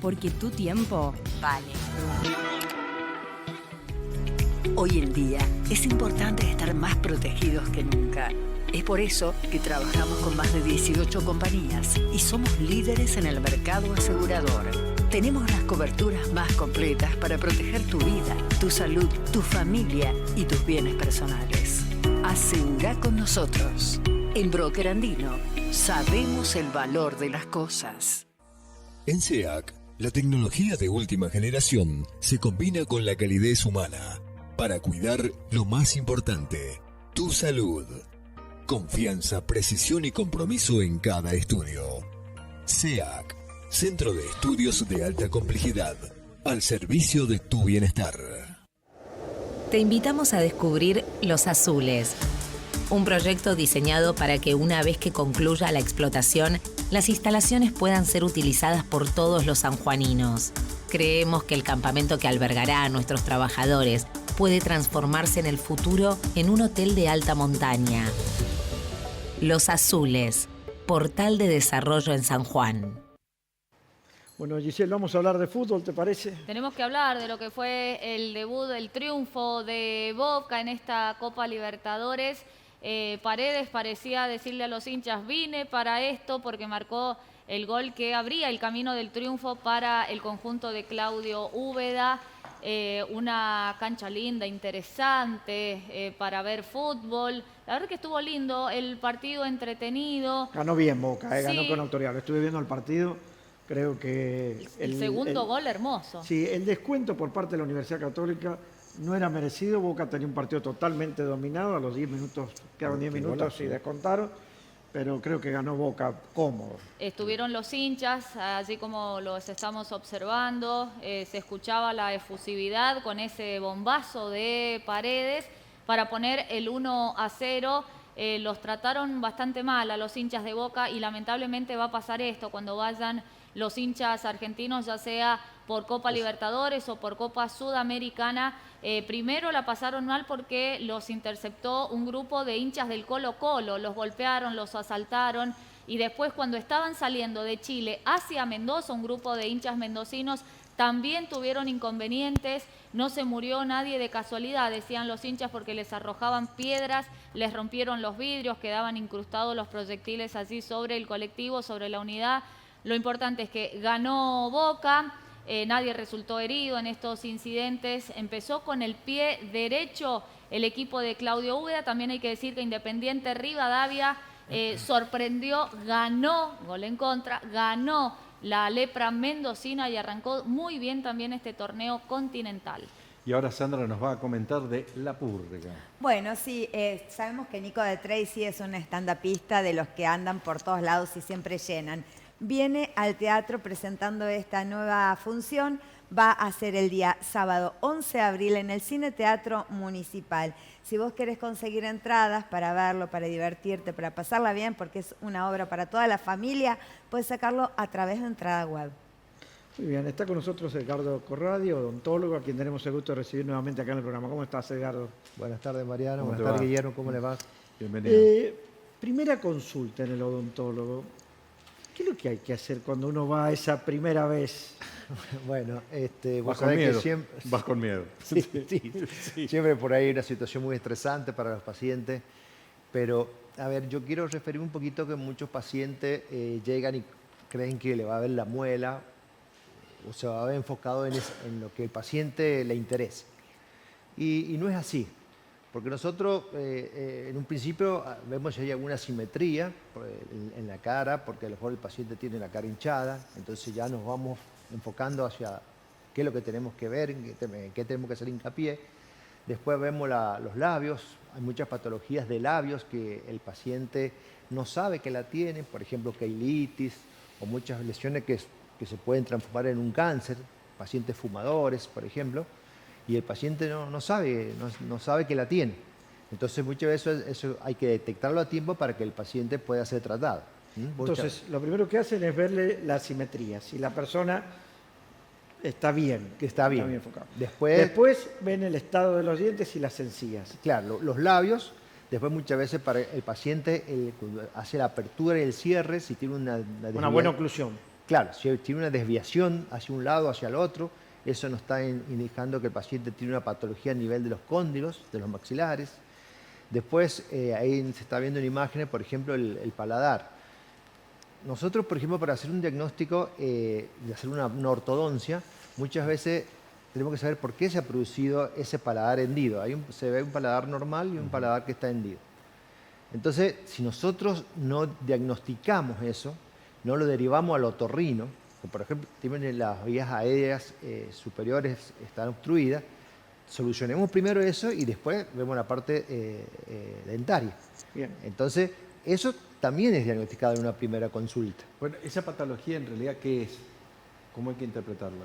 Porque tu tiempo vale. Hoy en día es importante estar más protegidos que nunca. Es por eso que trabajamos con más de 18 compañías y somos líderes en el mercado asegurador. Tenemos las coberturas más completas para proteger tu vida, tu salud, tu familia y tus bienes personales. Asegura con nosotros. En Broker Andino sabemos el valor de las cosas. En SEAC, la tecnología de última generación se combina con la calidez humana para cuidar lo más importante, tu salud. Confianza, precisión y compromiso en cada estudio. SEAC, Centro de Estudios de Alta Complejidad, al servicio de tu bienestar. Te invitamos a descubrir Los Azules, un proyecto diseñado para que una vez que concluya la explotación, las instalaciones puedan ser utilizadas por todos los sanjuaninos. Creemos que el campamento que albergará a nuestros trabajadores puede transformarse en el futuro en un hotel de alta montaña. Los Azules, portal de desarrollo en San Juan. Bueno, Giselle, vamos a hablar de fútbol, ¿te parece? Tenemos que hablar de lo que fue el debut, el triunfo de Boca en esta Copa Libertadores. Paredes parecía decirle a los hinchas, vine para esto, porque marcó el gol que abría el camino del triunfo para el conjunto de Claudio Úbeda. Una cancha linda, interesante para ver fútbol. La verdad que estuvo lindo, el partido entretenido. Ganó bien Boca, ganó Sí. con autoridad. Lo estuve viendo el partido, creo que... El segundo gol hermoso. Sí, el descuento por parte de la Universidad Católica no era merecido. Boca tenía un partido totalmente dominado. A los 10 minutos, quedaban 10 minutos y descontaron. Pero creo que ganó Boca cómodo. Estuvieron los hinchas, así como los estamos observando. Se escuchaba la efusividad con ese bombazo de Paredes para poner el 1-0. Los trataron bastante mal a los hinchas de Boca y lamentablemente va a pasar esto cuando vayan los hinchas argentinos, ya sea por Copa Libertadores o por Copa Sudamericana. Primero la pasaron mal porque los interceptó un grupo de hinchas del Colo-Colo, los golpearon, los asaltaron, y después cuando estaban saliendo de Chile hacia Mendoza, un grupo de hinchas mendocinos también tuvieron inconvenientes. No se murió nadie de casualidad, decían los hinchas, porque les arrojaban piedras, les rompieron los vidrios, quedaban incrustados los proyectiles allí sobre el colectivo, sobre la unidad. Lo importante es que ganó Boca, nadie resultó herido en estos incidentes. Empezó con el pie derecho el equipo de Claudio Úbeda. También hay que decir que Independiente Rivadavia sorprendió, ganó, gol en contra, ganó la lepra mendocina y arrancó muy bien también este torneo continental. Y ahora Sandra nos va a comentar de La Purga. Bueno, sí, sabemos que Nico de Tracy es un stand-upista de los que andan por todos lados y siempre llenan. Viene al teatro presentando esta nueva función. Va a ser el día sábado 11 de abril en el Cine Teatro Municipal. Si vos querés conseguir entradas para verlo, para divertirte, para pasarla bien, porque es una obra para toda la familia, puedes sacarlo a través de entrada web. Muy bien, está con nosotros Edgardo Corradi, odontólogo, a quien tenemos el gusto de recibir nuevamente acá en el programa. ¿Cómo estás, Edgardo? Buenas tardes, Mariano. ¿Cómo Buenas te tardes, va? Guillermo. ¿Cómo le va? Bienvenido. Primera consulta en el odontólogo. ¿Qué es lo que hay que hacer cuando uno va esa primera vez? Bueno, Vas vos con sabés miedo. que siempre... Vas con miedo. Sí. Siempre por ahí hay una situación muy estresante para los pacientes. Pero, a ver, yo quiero referir un poquito que muchos pacientes llegan y creen que le va a ver la muela o se va a ver enfocado en lo que el paciente le interesa. Y no es así, porque nosotros en un principio vemos si hay alguna simetría en la cara, porque a lo mejor el paciente tiene la cara hinchada, entonces ya nos vamos enfocando hacia qué es lo que tenemos que ver, en qué tenemos que hacer hincapié. Después vemos los labios, hay muchas patologías de labios que el paciente no sabe que la tiene, por ejemplo, queilitis o muchas lesiones que se pueden transformar en un cáncer, pacientes fumadores, por ejemplo, y el paciente no sabe que la tiene. Entonces muchas veces eso hay que detectarlo a tiempo para que el paciente pueda ser tratado. Entonces, lo primero que hacen es verle la simetría, si la persona está bien. Que está bien enfocado. Después ven el estado de los dientes y las encías. Claro, los labios. Después muchas veces para el paciente cuando hace la apertura y el cierre, si tiene una buena oclusión. Claro, si tiene una desviación hacia un lado, hacia el otro, eso nos está indicando que el paciente tiene una patología a nivel de los cóndilos, de los maxilares. Después, ahí se está viendo en imágenes, por ejemplo, el paladar. Nosotros, por ejemplo, para hacer un diagnóstico, de hacer una ortodoncia, muchas veces tenemos que saber por qué se ha producido ese paladar hendido. Se ve un paladar normal y un paladar que está hendido. Entonces, si nosotros no diagnosticamos eso, no lo derivamos al otorrino, que por ejemplo tienen las vías aéreas superiores están obstruidas, solucionemos primero eso y después vemos la parte dentaria. Bien. Entonces, eso también es diagnosticado en una primera consulta. Bueno, ¿esa patología en realidad qué es? ¿Cómo hay que interpretarla?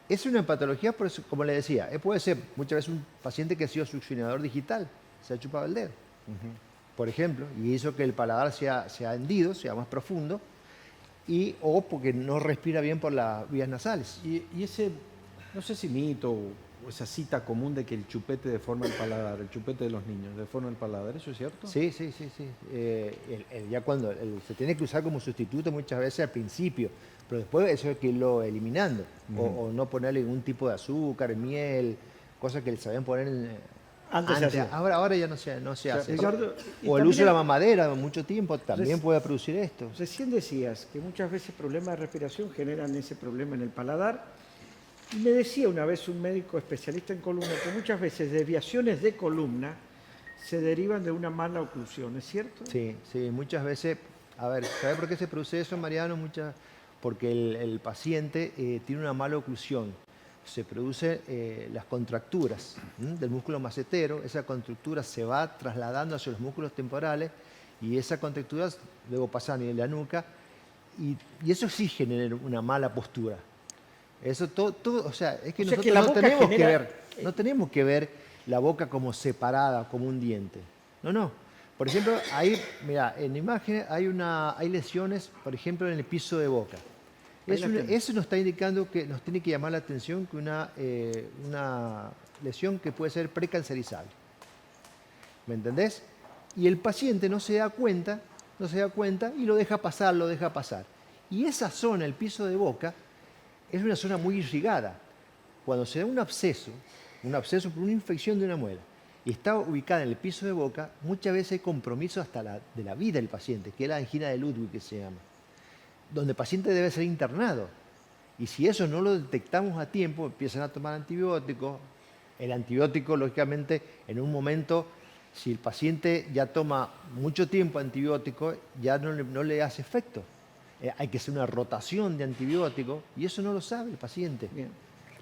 Es una patología, por eso, como le decía, puede ser muchas veces un paciente que ha sido succionador digital, se ha chupado el dedo, por ejemplo, y hizo que el paladar sea hendido, sea más profundo, o porque no respira bien por las vías nasales. Y ese, no sé si mito o esa cita común de que el chupete deforma el paladar, el chupete de los niños deforma el paladar, ¿eso es cierto? Sí. Ya cuando se tiene que usar como sustituto muchas veces al principio, pero después eso hay que irlo eliminando, o no ponerle ningún tipo de azúcar, miel, cosas que le sabían poner antes. Ahora ya no se hace. Ricardo, O el uso de la mamadera mucho tiempo también puede producir esto. Recién decías que muchas veces problemas de respiración generan ese problema en el paladar. Y me decía una vez un médico especialista en columna que muchas veces desviaciones de columna se derivan de una mala oclusión, ¿es cierto? Sí, muchas veces. A ver, ¿sabes por qué se produce eso, Mariano? Porque el paciente tiene una mala oclusión. Se producen las contracturas del músculo macetero, esa contractura se va trasladando hacia los músculos temporales y esa contractura luego pasa a nivel de la nuca y eso sí genera una mala postura. Eso todo, o sea, es que nosotros no tenemos que ver la boca como separada, como un diente. No. Por ejemplo, ahí, mira, en imagen hay lesiones, por ejemplo, en el piso de boca. Eso nos está indicando que nos tiene que llamar la atención que una lesión que puede ser precancerizable. ¿Me entendés? Y el paciente no se da cuenta y lo deja pasar. Y esa zona, el piso de boca, es una zona muy irrigada. Cuando se da un absceso por una infección de una muela, y está ubicada en el piso de boca, muchas veces hay compromiso hasta de la vida del paciente, que es la angina de Ludwig que se llama, donde el paciente debe ser internado. Y si eso no lo detectamos a tiempo, empiezan a tomar antibióticos. El antibiótico, lógicamente, en un momento, si el paciente ya toma mucho tiempo antibiótico, ya no le hace efecto. Hay que hacer una rotación de antibióticos y eso no lo sabe el paciente. Bien.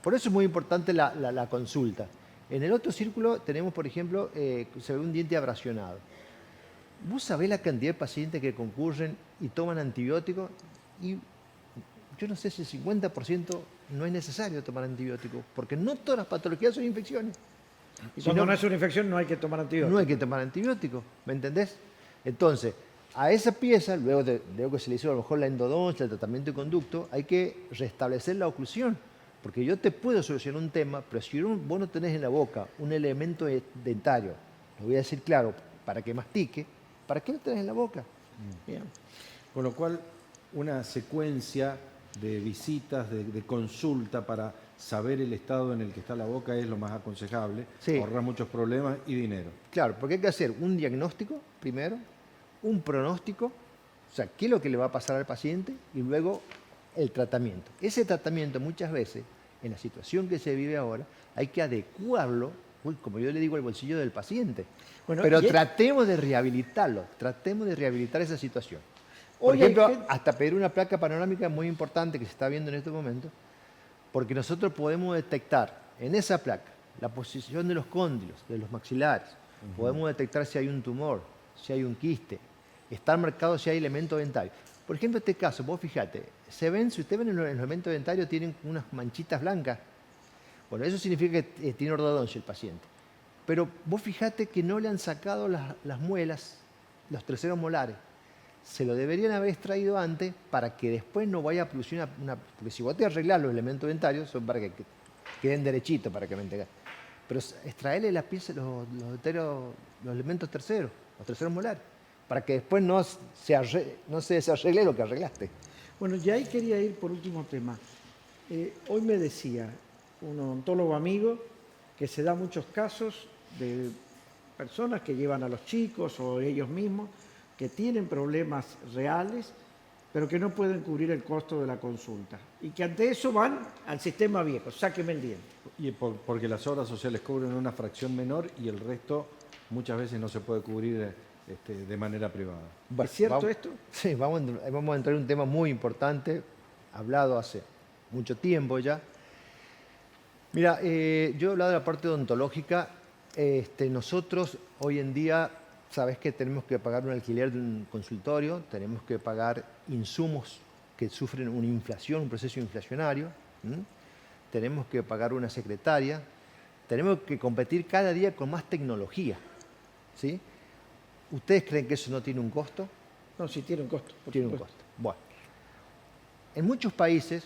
Por eso es muy importante la consulta. En el otro círculo tenemos, por ejemplo, se ve un diente abrasionado. ¿Vos sabés la cantidad de pacientes que concurren y toman antibióticos? Y yo no sé si el 50% no es necesario tomar antibióticos, porque no todas las patologías son infecciones. Y cuando no es una infección no hay que tomar antibióticos. No hay que tomar antibióticos, ¿me entendés? Entonces, a esa pieza, luego que se le hizo a lo mejor la endodoncia, el tratamiento de conducto, hay que restablecer la oclusión. Porque yo te puedo solucionar un tema, pero si vos no tenés en la boca un elemento dentario, lo voy a decir claro, para que mastique, ¿para qué lo tenés en la boca? Bien. Con lo cual, una secuencia de visitas, de consulta para saber el estado en el que está la boca es lo más aconsejable, ahorrar muchos problemas y dinero. Claro, porque hay que hacer un diagnóstico primero, un pronóstico, o sea, qué es lo que le va a pasar al paciente y luego el tratamiento. Ese tratamiento muchas veces, en la situación que se vive ahora, hay que adecuarlo como yo le digo, el bolsillo del paciente. Bueno, Pero y- tratemos de rehabilitarlo, tratemos de rehabilitar esa situación. Por Hoy hay ejemplo, gente- hasta pedir una placa panorámica es muy importante que se está viendo en este momento, porque nosotros podemos detectar en esa placa la posición de los cóndilos, de los maxilares. Podemos detectar si hay un tumor, si hay un quiste. Están marcados si hay elemento dentario. Por ejemplo, en este caso, vos fíjate, si ustedes ven en los elementos dentarios tienen unas manchitas blancas. Bueno, eso significa que tiene ortodoncia el paciente. Pero vos fíjate que no le han sacado las muelas, los terceros molares. Se lo deberían haber extraído antes para que después no vaya a producir una... Porque si vos te arreglás los elementos dentarios, son para que queden derechitos, para que me entengas. Pero extraerle las piezas, los elementos terceros, los terceros molares, para que después no se desarregle lo que arreglaste. Bueno, ya ahí quería ir por último tema. Hoy me decía un odontólogo amigo que se da muchos casos de personas que llevan a los chicos o ellos mismos que tienen problemas reales, pero que no pueden cubrir el costo de la consulta. Y que ante eso van al sistema viejo, sáqueme el diente. Y porque las obras sociales cubren una fracción menor y el resto muchas veces no se puede cubrir de manera privada. Bueno, ¿Es cierto esto? Sí, vamos a entrar en un tema muy importante, hablado hace mucho tiempo ya. Mira, yo he hablado de la parte odontológica. Nosotros hoy en día, sabes que tenemos que pagar un alquiler de un consultorio, tenemos que pagar insumos que sufren una inflación, un proceso inflacionario, tenemos que pagar una secretaria, tenemos que competir cada día con más tecnología, ¿sí? ¿Ustedes creen que eso no tiene un costo? No, sí tiene un costo. Tiene un costo. Bueno, en muchos países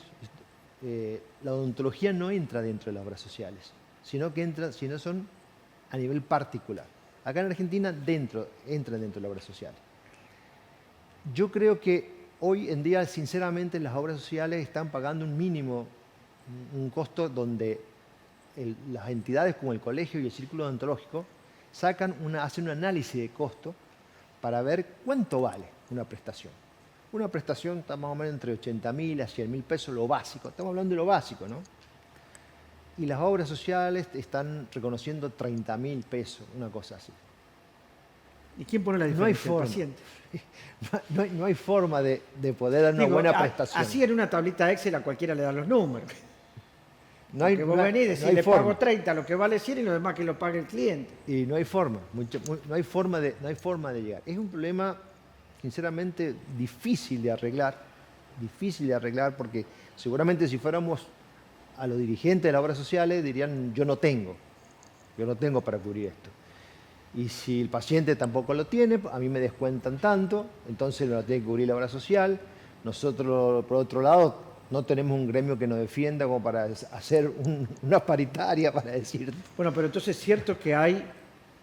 la odontología no entra dentro de las obras sociales, sino son a nivel particular. Acá en Argentina entra dentro de las obras sociales. Yo creo que hoy en día, sinceramente, las obras sociales están pagando un mínimo, un costo donde las entidades como el colegio y el círculo odontológico hacen un análisis de costo para ver cuánto vale una prestación. Una prestación está más o menos entre 80.000 a 100.000 pesos, lo básico. Estamos hablando de lo básico, ¿no? Y las obras sociales están reconociendo 30.000 pesos, una cosa así. ¿Y quién pone la diferencia? No hay forma. El paciente. No hay forma de poder dar una Digo, buena prestación. Así en una tablita Excel a cualquiera le dan los números. No hay, Porque vos no- venís y no decís, hay le forma. pago 30, lo que vale 100 y lo demás que lo pague el cliente. Y no hay forma, no hay forma de llegar. Es un problema, sinceramente, difícil de arreglar porque seguramente si fuéramos a los dirigentes de las obras sociales dirían, yo no tengo para cubrir esto. Y si el paciente tampoco lo tiene, a mí me descuentan tanto, entonces lo tiene que cubrir la obra social. Nosotros, por otro lado, no tenemos un gremio que nos defienda como para hacer una paritaria para decir... Bueno, pero entonces es cierto que hay,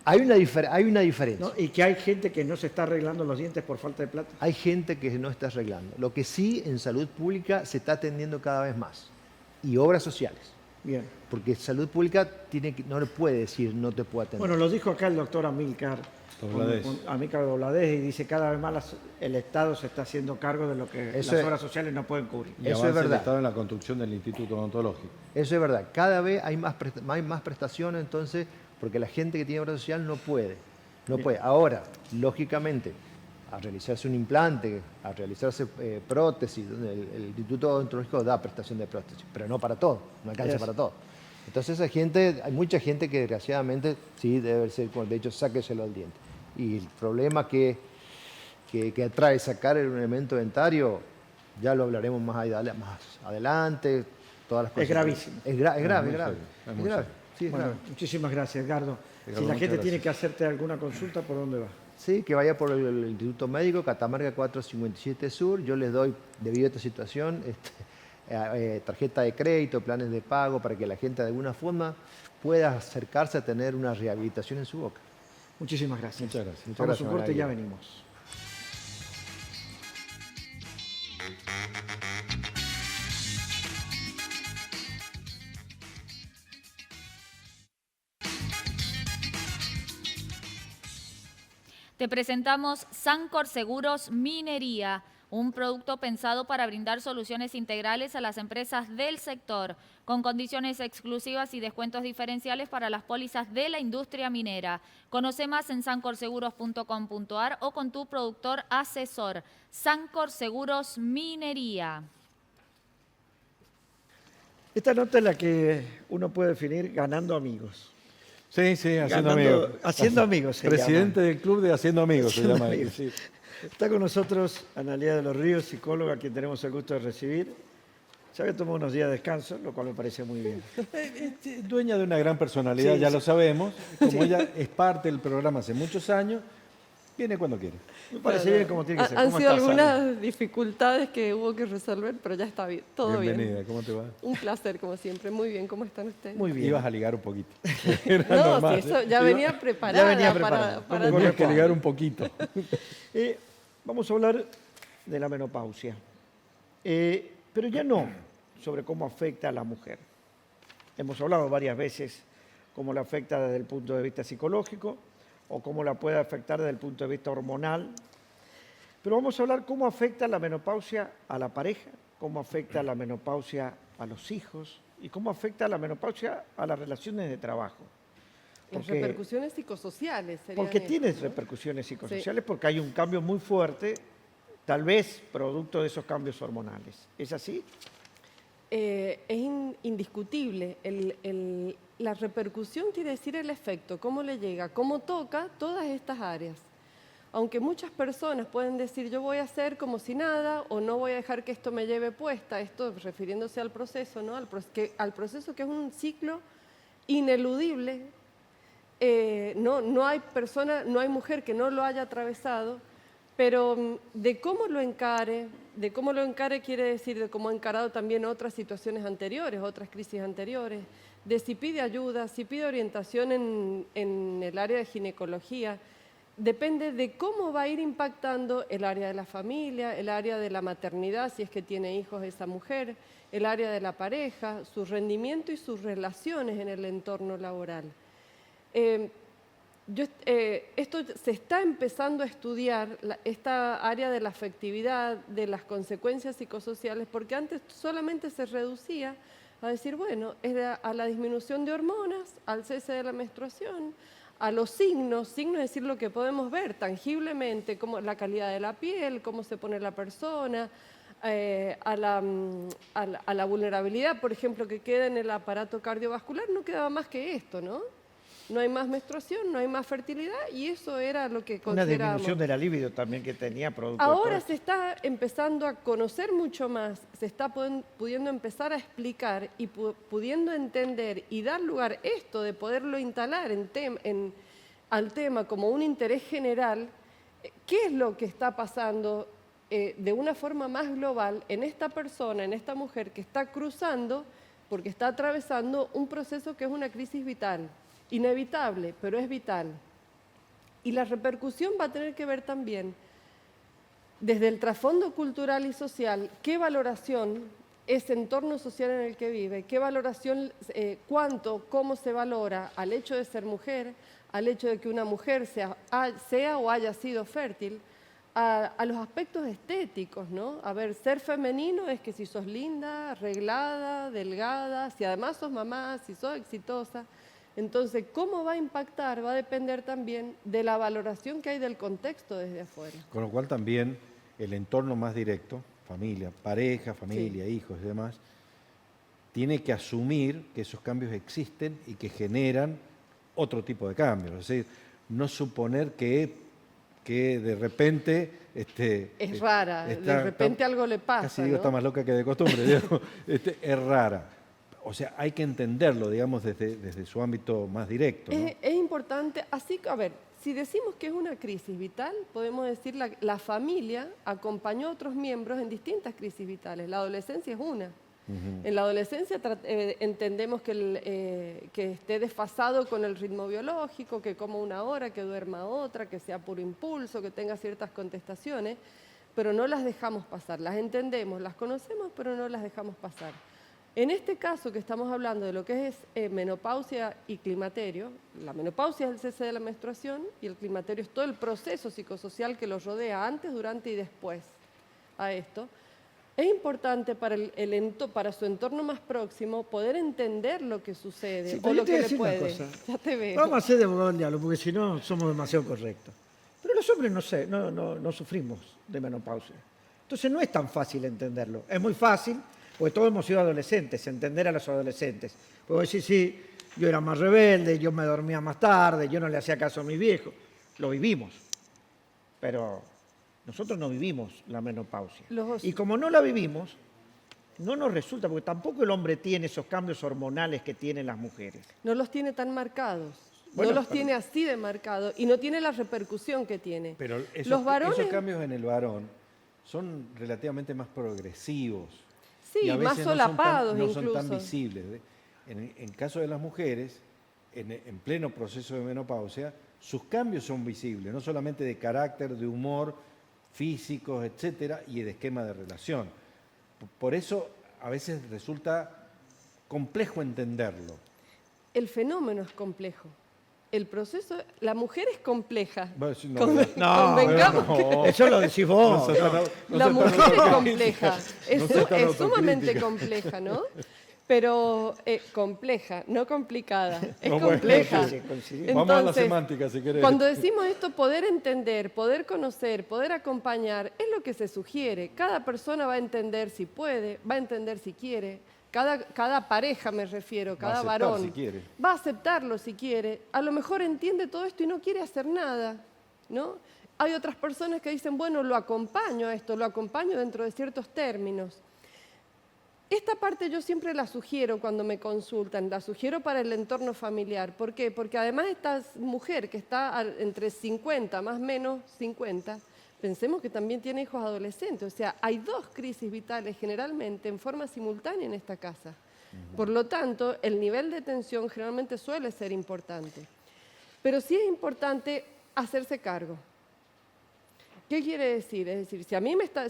Hay una diferencia. ¿no? Y que hay gente que no se está arreglando los dientes por falta de plata. Hay gente que no está arreglando. Lo que sí en salud pública se está atendiendo cada vez más. Y obras sociales. Bien. Porque salud pública no le puede decir no te puedo atender. Bueno, lo dijo acá el doctor Amílcar Dobladez. Amílcar Dobladez, y dice cada vez más el Estado se está haciendo cargo de lo que Eso las es- obras sociales no pueden cubrir. Y Eso es avanza el verdad. Estado en la construcción del Instituto Odontológico. Eso es verdad. Cada vez hay más prestaciones, entonces, porque la gente que tiene obra social no puede. No puede. Ahora, lógicamente, a realizarse un implante, a realizarse prótesis, donde el Instituto Odontológico da prestación de prótesis, pero no para todo, no alcanza para todo. Entonces hay mucha gente que desgraciadamente sí debe ser, de hecho, sáqueselo al diente. Y el problema que trae sacar el elemento dentario, ya lo hablaremos más adelante, todas las cosas. gravísimo. Es grave, muy es grave. serio, es muy serio. Sí, es Bueno, grave. muchísimas gracias, Edgardo. Si Edgardo, la muchas gente tiene gracias. que hacerte alguna consulta, ¿por dónde va? Sí, que vaya por el Instituto Médico, Catamarca 457 Sur. Yo les doy, debido a esta situación, tarjeta de crédito, planes de pago, para que la gente de alguna forma pueda acercarse a tener una rehabilitación en su boca. Muchísimas gracias. Muchas gracias. Muchas Vamos a gracias, un corte y ya Maravilla. venimos. Te presentamos Sancor Seguros Minería, un producto pensado para brindar soluciones integrales a las empresas del sector, con condiciones exclusivas y descuentos diferenciales para las pólizas de la industria minera. Conoce más en sancorseguros.com.ar o con tu productor asesor. Sancor Seguros Minería. Esta nota es la que uno puede definir ganando amigos. Sí, sí, haciendo amigos. Haciendo amigos se Presidente llama. del Club de Haciendo Amigos Haciendo se llama. amigos. Sí. Está con nosotros Analía de los Ríos, psicóloga, a quien tenemos el gusto de recibir. Se había tomado unos días de descanso, lo cual me parece muy bien. Dueña de una gran personalidad, Sí, ya sí. lo sabemos. Como ella es parte del programa hace muchos años, viene cuando quiere. Me parece bien como tiene que ser. Han ¿Cómo sido estás, algunas Ale? dificultades que hubo que resolver, pero ya está bien, todo Bienvenida, bien. ¿cómo te va? Un placer, como siempre. Muy bien, ¿cómo están ustedes? Muy bien. Ibas a ligar un poquito. Era No, normal. sí, eso ya venía preparada, Ya venía preparada. para Como Tenías que ligar un poquito. Vamos a hablar de la menopausia, pero ya no sobre cómo afecta a la mujer. Hemos hablado varias veces cómo la afecta desde el punto de vista psicológico o cómo la puede afectar desde el punto de vista hormonal. Pero vamos a hablar cómo afecta la menopausia a la pareja, cómo afecta la menopausia a los hijos y cómo afecta la menopausia a las relaciones de trabajo. Las Porque- repercusiones psicosociales serían Porque estas, tiene ¿no? repercusiones psicosociales, porque hay un cambio muy fuerte, tal vez producto de esos cambios hormonales. ¿Es así? Es indiscutible. La repercusión quiere decir el efecto, cómo le llega, cómo toca todas estas áreas. Aunque muchas personas pueden decir yo voy a hacer como si nada o no voy a dejar que esto me lleve puesta, esto refiriéndose al proceso, ¿no? Al proceso que es un ciclo ineludible. No hay persona, no hay mujer que no lo haya atravesado, pero de cómo lo encare quiere decir de cómo ha encarado también otras situaciones anteriores, otras crisis anteriores, de si pide ayuda, si pide orientación en el área de ginecología. Depende de cómo va a ir impactando el área de la familia, el área de la maternidad, si es que tiene hijos esa mujer, el área de la pareja, su rendimiento y sus relaciones en el entorno laboral. Esto se está empezando a estudiar, esta área de la afectividad, de las consecuencias psicosociales, porque antes solamente se reducía a decir, bueno, era a la disminución de hormonas, al cese de la menstruación, a los signos, es decir, lo que podemos ver tangiblemente, como la calidad de la piel, cómo se pone la persona, a la vulnerabilidad, por ejemplo, que queda en el aparato cardiovascular, no quedaba más que esto, ¿no? No hay más menstruación, no hay más fertilidad y eso era lo que Una considerábamos. disminución de la libido también que tenía producto de Ahora todo esto. se está empezando a conocer mucho más, se está pudiendo empezar a explicar y pudiendo entender y dar lugar esto de poderlo instalar al tema como un interés general, qué es lo que está pasando de una forma más global en esta persona, en esta mujer que está cruzando, porque está atravesando un proceso que es una crisis vital, inevitable, pero es vital. Y la repercusión va a tener que ver también desde el trasfondo cultural y social, qué valoración ese entorno social en el que vive, qué valoración, cómo se valora al hecho de ser mujer, al hecho de que una mujer sea o haya sido fértil, a los aspectos estéticos, ¿no? A ver, ser femenino es que si sos linda, arreglada, delgada, si además sos mamá, si sos exitosa. Entonces, ¿cómo va a impactar? Va a depender también de la valoración que hay del contexto desde afuera. Con lo cual también el entorno más directo, familia, pareja, familia, hijos y demás, tiene que asumir que esos cambios existen y que generan otro tipo de cambios. Es decir, no suponer que de repente... Es rara, de repente algo le pasa, Casi digo, ¿no? está más loca que de costumbre, digo, es rara. O sea, hay que entenderlo, digamos, desde su ámbito más directo, ¿no? Es importante, así que, a ver, si decimos que es una crisis vital, podemos decir la familia acompañó a otros miembros en distintas crisis vitales. La adolescencia es una. En la adolescencia entendemos que esté desfasado con el ritmo biológico, que coma una hora, que duerma otra, que sea puro impulso, que tenga ciertas contestaciones, pero no las dejamos pasar. Las entendemos, las conocemos, pero no las dejamos pasar. En este caso que estamos hablando de lo que es menopausia y climaterio, la menopausia es el cese de la menstruación y el climaterio es todo el proceso psicosocial que lo rodea antes, durante y después a esto, es importante para su entorno más próximo poder entender lo que sucede Sí, o pero lo yo te voy que a le decir una puede. cosa. Ya te veo. Vamos a hacer de abogado del diablo, porque si no somos demasiado correctos. Pero los hombres no sufrimos de menopausia. Entonces no es tan fácil entenderlo. Es muy fácil, porque todos hemos sido adolescentes, entender a los adolescentes. Puedo decir, sí, yo era más rebelde, yo me dormía más tarde, yo no le hacía caso a mis viejos. Lo vivimos. Pero nosotros no vivimos la menopausia. Y como no la vivimos, no nos resulta, porque tampoco el hombre tiene esos cambios hormonales que tienen las mujeres. No los tiene tan marcados. Bueno, no los tiene así de marcados y no tiene la repercusión que tiene. Pero los varones, esos cambios en el varón son relativamente más progresivos. sí, y a veces más solapados no incluso. son tan visibles. En caso de las mujeres, en pleno proceso de menopausia, sus cambios son visibles, no solamente de carácter, de humor, físicos, etcétera, y de esquema de relación. Por eso a veces resulta complejo entenderlo. El fenómeno es complejo. El proceso, la mujer es compleja. Bueno, sí, no, Convengamos que Eso lo decís vos. la mujer es compleja. Es sumamente compleja, ¿no? Pero compleja, no complicada. Es compleja. Vamos a la Entonces, semántica, si querés. cuando decimos esto, poder entender, poder conocer, poder acompañar, es lo que se sugiere. Cada persona va a entender si puede, va a entender si quiere. Cada pareja, me refiero, cada varón, si quiere. va a aceptarlo si quiere. A lo mejor entiende todo esto y no quiere hacer nada, ¿no? Hay otras personas que dicen, bueno, lo acompaño a esto, lo acompaño dentro de ciertos términos. Esta parte yo siempre la sugiero cuando me consultan, la sugiero para el entorno familiar. ¿Por qué? Porque además esta mujer que está entre 50, más o menos 50, pensemos que también tiene hijos adolescentes. O sea, hay dos crisis vitales generalmente en forma simultánea en esta casa. Por lo tanto, el nivel de tensión generalmente suele ser importante. Pero sí es importante hacerse cargo. ¿Qué quiere decir? Es decir,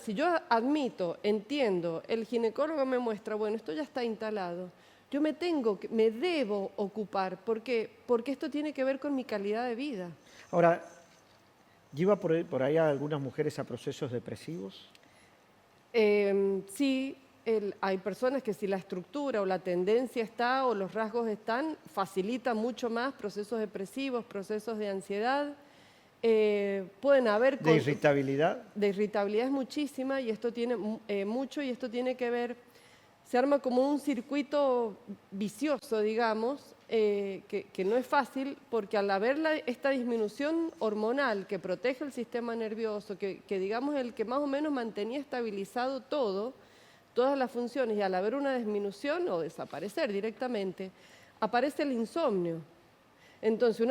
si yo admito, entiendo, el ginecólogo me muestra, bueno, esto ya está instalado, yo me debo ocupar. ¿Por qué? Porque esto tiene que ver con mi calidad de vida. Ahora, ¿lleva por ahí a algunas mujeres a procesos depresivos? Sí, hay personas que si la estructura o la tendencia está o los rasgos están, facilita mucho más procesos depresivos, procesos de ansiedad. Pueden haber... ¿De irritabilidad? De irritabilidad es muchísima y esto tiene mucho y esto tiene que ver, se arma como un circuito vicioso, digamos, que no es fácil porque al haber esta disminución hormonal que protege el sistema nervioso, que digamos el que más o menos mantenía estabilizado todas las funciones, y al haber una disminución o desaparecer directamente, aparece el insomnio. Entonces,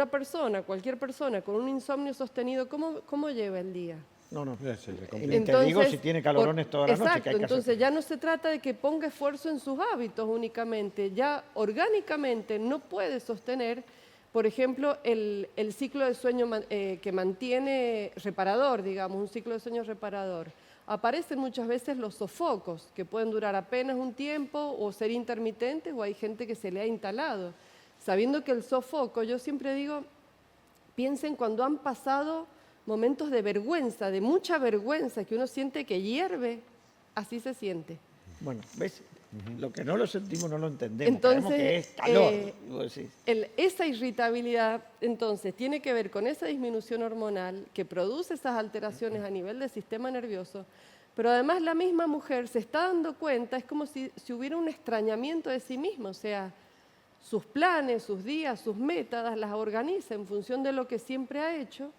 cualquier persona con un insomnio sostenido, ¿cómo lleva el día? No. Entonces, te digo si tiene calorones toda la noche. Exacto, Que hay que entonces hacer. ya no se trata de que ponga esfuerzo en sus hábitos únicamente, ya orgánicamente no puede sostener, por ejemplo, el ciclo de sueño que mantiene reparador, digamos, un ciclo de sueño reparador. Aparecen muchas veces los sofocos, que pueden durar apenas un tiempo o ser intermitentes, o hay gente que se le ha instalado. Sabiendo que el sofoco, yo siempre digo, piensen cuando han pasado momentos de vergüenza, de mucha vergüenza, que uno siente que hierve, así se siente. Bueno, ¿ves? Lo que no lo sentimos no lo entendemos. Entonces, Creemos que es calor. Vos decís. Esa irritabilidad, entonces, tiene que ver con esa disminución hormonal que produce esas alteraciones a nivel del sistema nervioso, pero además la misma mujer se está dando cuenta, es como si hubiera un extrañamiento de sí misma, o sea, sus planes, sus días, sus metas, las organiza en función de lo que siempre ha hecho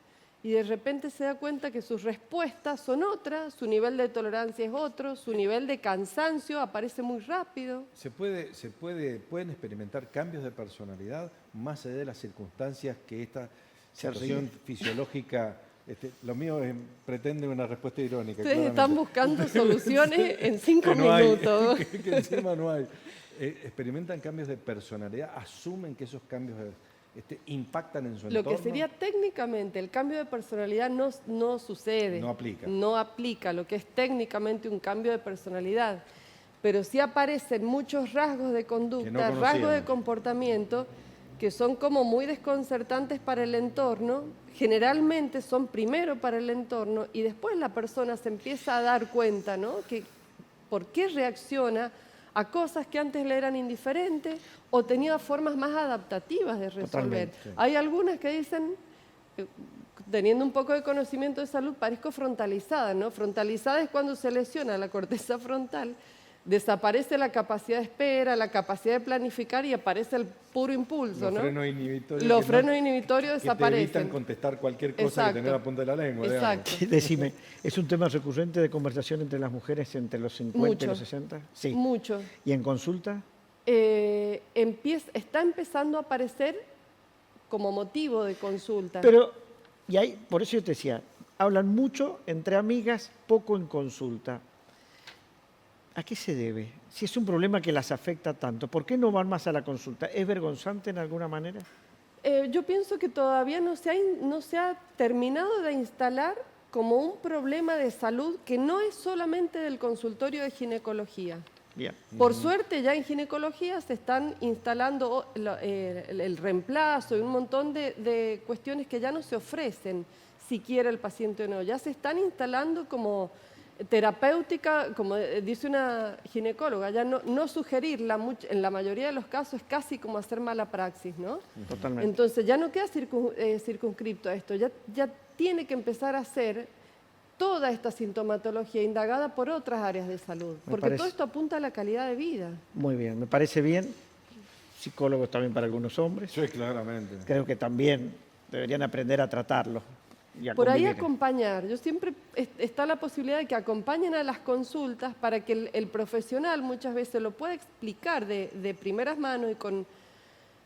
y de repente se da cuenta que sus respuestas son otras, su nivel de tolerancia es otro, su nivel de cansancio aparece muy rápido. ¿Pueden experimentar cambios de personalidad más allá de las circunstancias que esta situación fisiológica? Lo mío pretende una respuesta irónica. Ustedes claramente. están buscando soluciones en 5 minutos. Que encima no hay. ¿Experimentan cambios de personalidad? ¿Asumen que esos cambios impactan en su entorno? Lo que sería técnicamente el cambio de personalidad no sucede. No aplica. No aplica lo que es técnicamente un cambio de personalidad. Pero sí aparecen muchos rasgos de conducta, rasgos de comportamiento que son como muy desconcertantes para el entorno, generalmente son primero para el entorno y después la persona se empieza a dar cuenta, ¿no? Que por qué reacciona a cosas que antes le eran indiferentes o tenía formas más adaptativas de resolver. Totalmente, sí. Hay algunas que dicen, teniendo un poco de conocimiento de salud, parezco frontalizada, ¿no? Frontalizada es cuando se lesiona la corteza frontal, desaparece la capacidad de espera, la capacidad de planificar y aparece el puro impulso, Los ¿no? frenos inhibitorios. Los frenos inhibitorios que te desaparecen. evitan contestar cualquier cosa Exacto. que tener la punta de la lengua. Exacto. Decime, ¿es un tema recurrente de conversación entre las mujeres entre los 50 y Mucho. los 60? Sí. Mucho. ¿Y en consulta? Está empezando a aparecer como motivo de consulta. Pero, y ahí, por eso yo te decía, hablan mucho entre amigas, poco en consulta. ¿A qué se debe? Si es un problema que las afecta tanto, ¿por qué no van más a la consulta? ¿Es vergonzante en alguna manera? Yo pienso que todavía no se ha terminado de instalar como un problema de salud que no es solamente del consultorio de ginecología. Bien. Por suerte ya en ginecología se están instalando el reemplazo y un montón de cuestiones que ya no se ofrecen si quiere el paciente o no. Ya se están instalando como terapéutica, como dice una ginecóloga, ya no sugerirla en la mayoría de los casos es casi como hacer mala praxis, ¿no? Totalmente. Entonces ya no queda circunscripto a esto, ya tiene que empezar a ser toda esta sintomatología indagada por otras áreas de salud, porque todo esto apunta a la calidad de vida. Muy bien, me parece bien. Psicólogos también para algunos hombres. Sí, claramente. Creo que también deberían aprender a tratarlo. Y a Por ahí convivir. acompañar, yo siempre está la posibilidad de que acompañen a las consultas para que el profesional muchas veces lo pueda explicar de primeras manos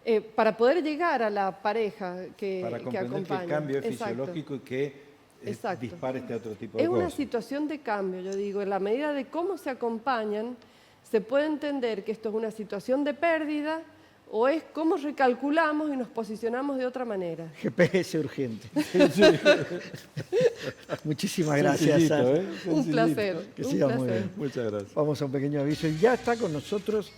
y para poder llegar a la pareja que Para comprender acompaña. que el cambio es Exacto. fisiológico y que Exacto. dispara este otro tipo de Es una cosas. situación de cambio, yo digo, en la medida de cómo se acompañan, se puede entender que esto es una situación de pérdida o es cómo recalculamos y nos posicionamos de otra manera. GPS urgente. Muchísimas gracias. Sencillito, Ana. ¿eh? Un Sencillito. placer. Que un siga muy placer. bien. Muchas gracias. Vamos a un pequeño aviso. Y ya está con nosotros.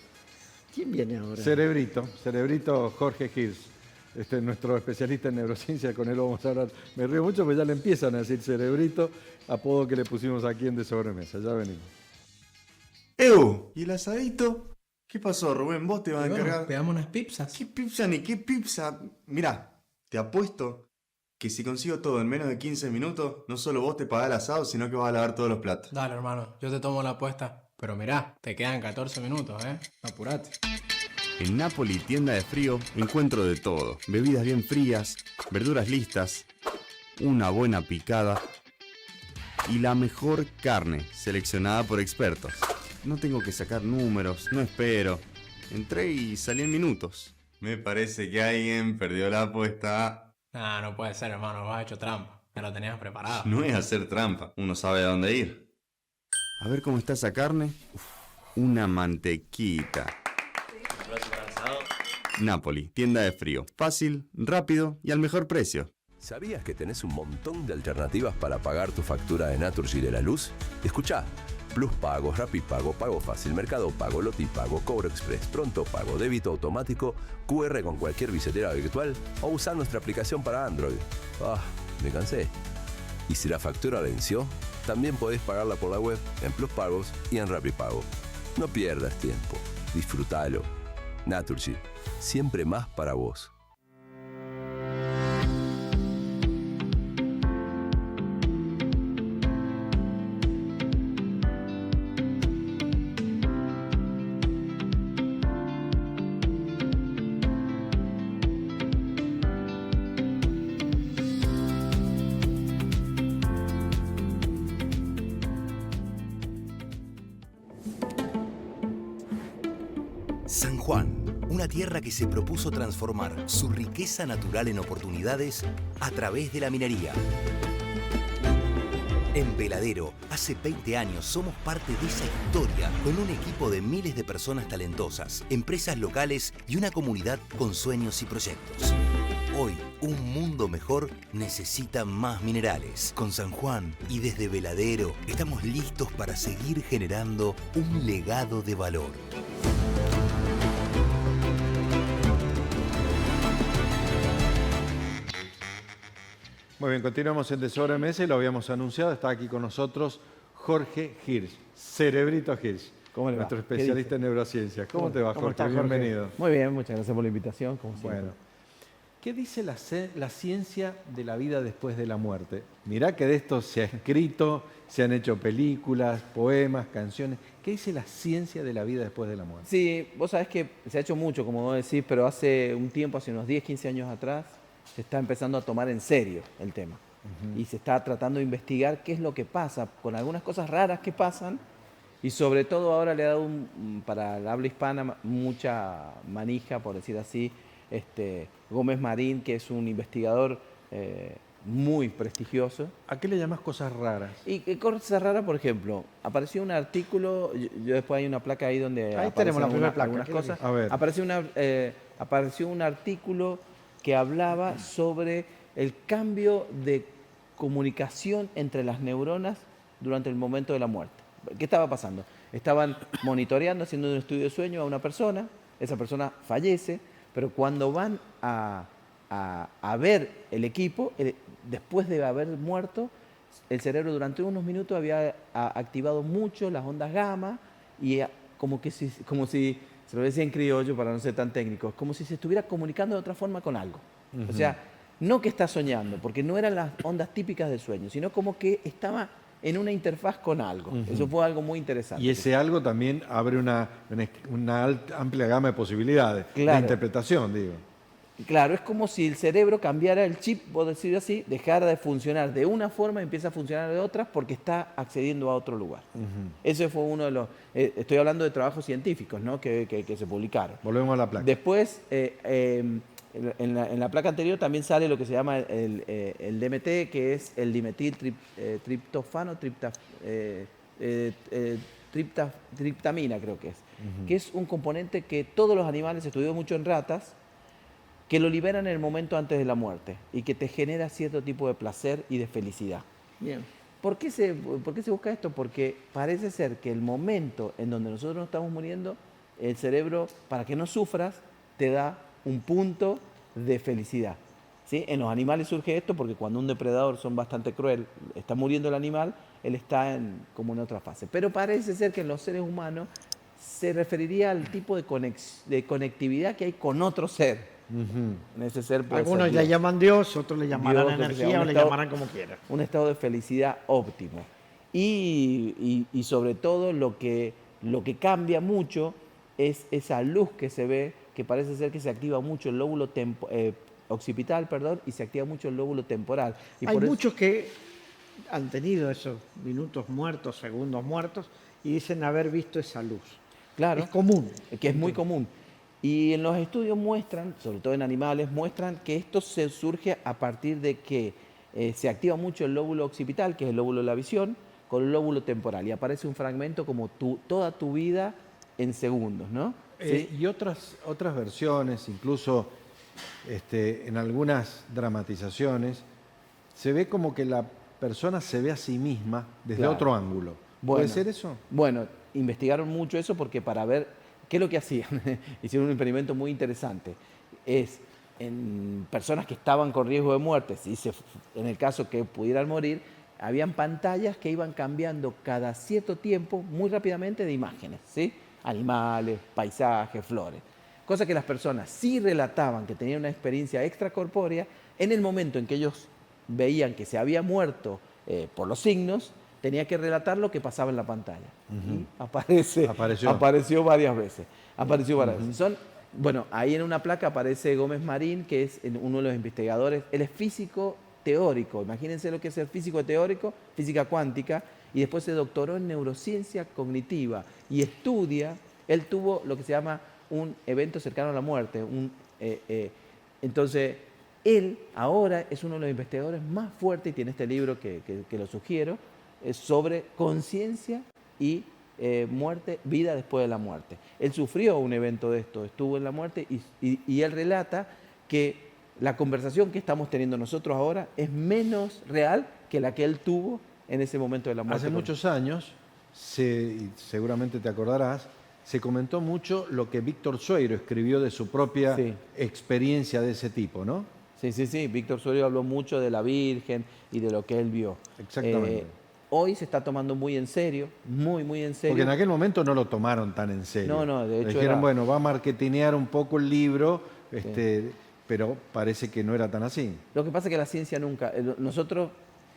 ¿Quién viene ahora? Cerebrito Jorge Hirsch, nuestro especialista en neurociencia, con él vamos a hablar. Me río mucho porque ya le empiezan a decir Cerebrito, apodo que le pusimos aquí en De Sobremesa. Ya venimos. ¿Y el asadito? ¿Qué pasó, Rubén? ¿Vos te vas a encargar? Pegamos unas pizzas. ¿Qué pizza ni qué pizza? Mirá, te apuesto que si consigo todo en menos de 15 minutos, no solo vos te pagás el asado, sino que vas a lavar todos los platos. Dale, hermano, yo te tomo la apuesta. Pero mirá, te quedan 14 minutos, Apurate. En Napoli, tienda de frío, encuentro de todo. Bebidas bien frías, verduras listas, una buena picada y la mejor carne, seleccionada por expertos. No tengo que sacar números, no espero. Entré y salí en minutos. Me parece que alguien perdió la apuesta. Nah, no puede ser, hermano, vos has hecho trampa. Me lo tenías preparado. No es hacer trampa, uno sabe a dónde ir. A ver cómo está esa carne. Uf, una mantequita. Napoli, tienda de frío. Fácil, rápido y al mejor precio. ¿Sabías que tenés un montón de alternativas para pagar tu factura de Naturgy de la luz? Escuchá. Plus Pagos, Rapipago, Pago Fácil, Mercado Pago, Lotipago, Cobro Express, Pronto Pago, Débito Automático, QR con cualquier billetera virtual o usar nuestra aplicación para Android. Me cansé. Y si la factura venció, también podés pagarla por la web, en Plus Pagos y en Rapipago. No pierdas tiempo. Disfrútalo. Naturgy. Siempre más para vos. San Juan, una tierra que se propuso transformar su riqueza natural en oportunidades a través de la minería. En Veladero, hace 20 años somos parte de esa historia con un equipo de miles de personas talentosas, empresas locales y una comunidad con sueños y proyectos. Hoy, un mundo mejor necesita más minerales. Con San Juan y desde Veladero, estamos listos para seguir generando un legado de valor. Muy bien, continuamos en De Sobremesa y lo habíamos anunciado. Está aquí con nosotros Jorge Hirsch, Cerebrito Hirsch, ¿Cómo le va? nuestro especialista en neurociencias. ¿Cómo te va, Jorge? estás, Jorge? Bienvenido. Muy bien, muchas gracias por la invitación, como siempre. Bueno, ¿qué dice la ciencia de la vida después de la muerte? Mirá que de esto se ha escrito, se han hecho películas, poemas, canciones. ¿Qué dice la ciencia de la vida después de la muerte? Sí, vos sabés que se ha hecho mucho, como vos decís, pero hace un tiempo, hace unos 10, 15 años atrás, se está empezando a tomar en serio el tema. Y se está tratando de investigar qué es lo que pasa, con algunas cosas raras que pasan, y sobre todo ahora le ha dado, para el habla hispana, mucha manija, por decir así, Gómez Marín, que es un investigador muy prestigioso. ¿A qué le llamas cosas raras? Y cosas raras, por ejemplo, apareció un artículo, yo después hay una placa ahí donde Ahí tenemos la primera placa. algunas cosas. A ver. Apareció un artículo que hablaba sobre el cambio de comunicación entre las neuronas durante el momento de la muerte. ¿Qué estaba pasando? Estaban monitoreando, haciendo un estudio de sueño a una persona, esa persona fallece, pero cuando van a ver el equipo, después de haber muerto, el cerebro durante unos minutos había activado mucho las ondas gamma y como si, se lo decía en criollo para no ser tan técnico, como si se estuviera comunicando de otra forma con algo. O sea, no que está soñando, porque no eran las ondas típicas del sueño, sino como que estaba en una interfaz con algo. Eso fue algo muy interesante. Y ese algo también abre una amplia gama de posibilidades de interpretación, digo. Claro, es como si el cerebro cambiara el chip, por decirlo así, dejara de funcionar de una forma y empieza a funcionar de otra porque está accediendo a otro lugar. Ese fue uno de los... estoy hablando de trabajos científicos, ¿no? que se publicaron. Volvemos a la placa. Después, en la placa anterior también sale lo que se llama el DMT, que es el triptamina, creo que es. Que es un componente que todos los animales, se estudió mucho en ratas, que lo liberan en el momento antes de la muerte y que te genera cierto tipo de placer y de felicidad. Bien. ¿Por qué se busca esto? Porque parece ser que el momento en donde nosotros nos estamos muriendo, el cerebro, para que no sufras, te da un punto de felicidad. ¿Sí? En los animales surge esto porque cuando un depredador son bastante cruel, está muriendo el animal, él está como en otra fase. Pero parece ser que en los seres humanos se referiría al tipo de conectividad que hay con otro ser. En ese ser algunos le llaman Dios, otros le llamarán energía o le llamarán como quieran. Un estado de felicidad óptimo. Y sobre todo lo que cambia mucho es esa luz que se ve, que parece ser que se activa mucho el lóbulo occipital, y se activa mucho el lóbulo temporal. Y hay muchos que han tenido esos minutos muertos, segundos muertos, y dicen haber visto esa luz. Claro. Es común. Que es muy común. Y en los estudios muestran, sobre todo en animales, muestran que esto se surge a partir de que se activa mucho el lóbulo occipital, que es el lóbulo de la visión, con el lóbulo temporal. Y aparece un fragmento como toda tu vida en segundos, ¿no? ¿Sí? Y otras versiones, incluso en algunas dramatizaciones, se ve como que la persona se ve a sí misma desde otro ángulo. ¿Puede ser eso? Bueno, investigaron mucho eso porque para ver... ¿Qué es lo que hacían? Hicieron un experimento muy interesante. Es en personas que estaban con riesgo de muerte, en el caso que pudieran morir, habían pantallas que iban cambiando cada cierto tiempo, muy rápidamente, de imágenes, ¿sí? Animales, paisajes, flores. Cosa que las personas sí relataban que tenían una experiencia extracorpórea, en el momento en que ellos veían que se había muerto por los signos, tenía que relatar lo que pasaba en la pantalla. Y apareció varias veces. Bueno, ahí en una placa aparece Gómez Marín, que es uno de los investigadores. Él es físico teórico. Imagínense lo que es ser físico teórico, física cuántica, y después se doctoró en neurociencia cognitiva y estudia. Él tuvo lo que se llama un evento cercano a la muerte. Entonces, él ahora es uno de los investigadores más fuertes y tiene este libro que lo sugiero, sobre conciencia y muerte, vida después de la muerte. Él sufrió un evento de esto, estuvo en la muerte y él relata que la conversación que estamos teniendo nosotros ahora es menos real que la que él tuvo en ese momento de la muerte. Hace muchos años, seguramente te acordarás, se comentó mucho lo que Víctor Sueiro escribió de su propia experiencia de ese tipo, ¿no? Sí. Víctor Suero habló mucho de la Virgen y de lo que él vio. Exactamente. Hoy se está tomando muy en serio, muy en serio. Porque en aquel momento no lo tomaron tan en serio. No, de hecho dijeron, bueno, va a marketinear un poco el libro, pero parece que no era tan así. Lo que pasa es que la ciencia nunca...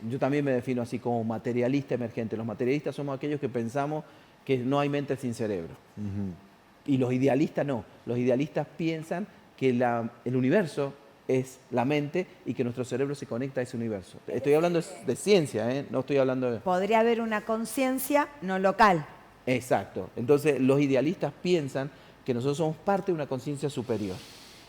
Yo también me defino así como materialista emergente. Los materialistas somos aquellos que pensamos que no hay mente sin cerebro. Y los idealistas no. Los idealistas piensan que el universo es la mente y que nuestro cerebro se conecta a ese universo. Estoy hablando de ciencia, no estoy hablando de... Podría haber una conciencia no local. Exacto. Entonces los idealistas piensan que nosotros somos parte de una conciencia superior.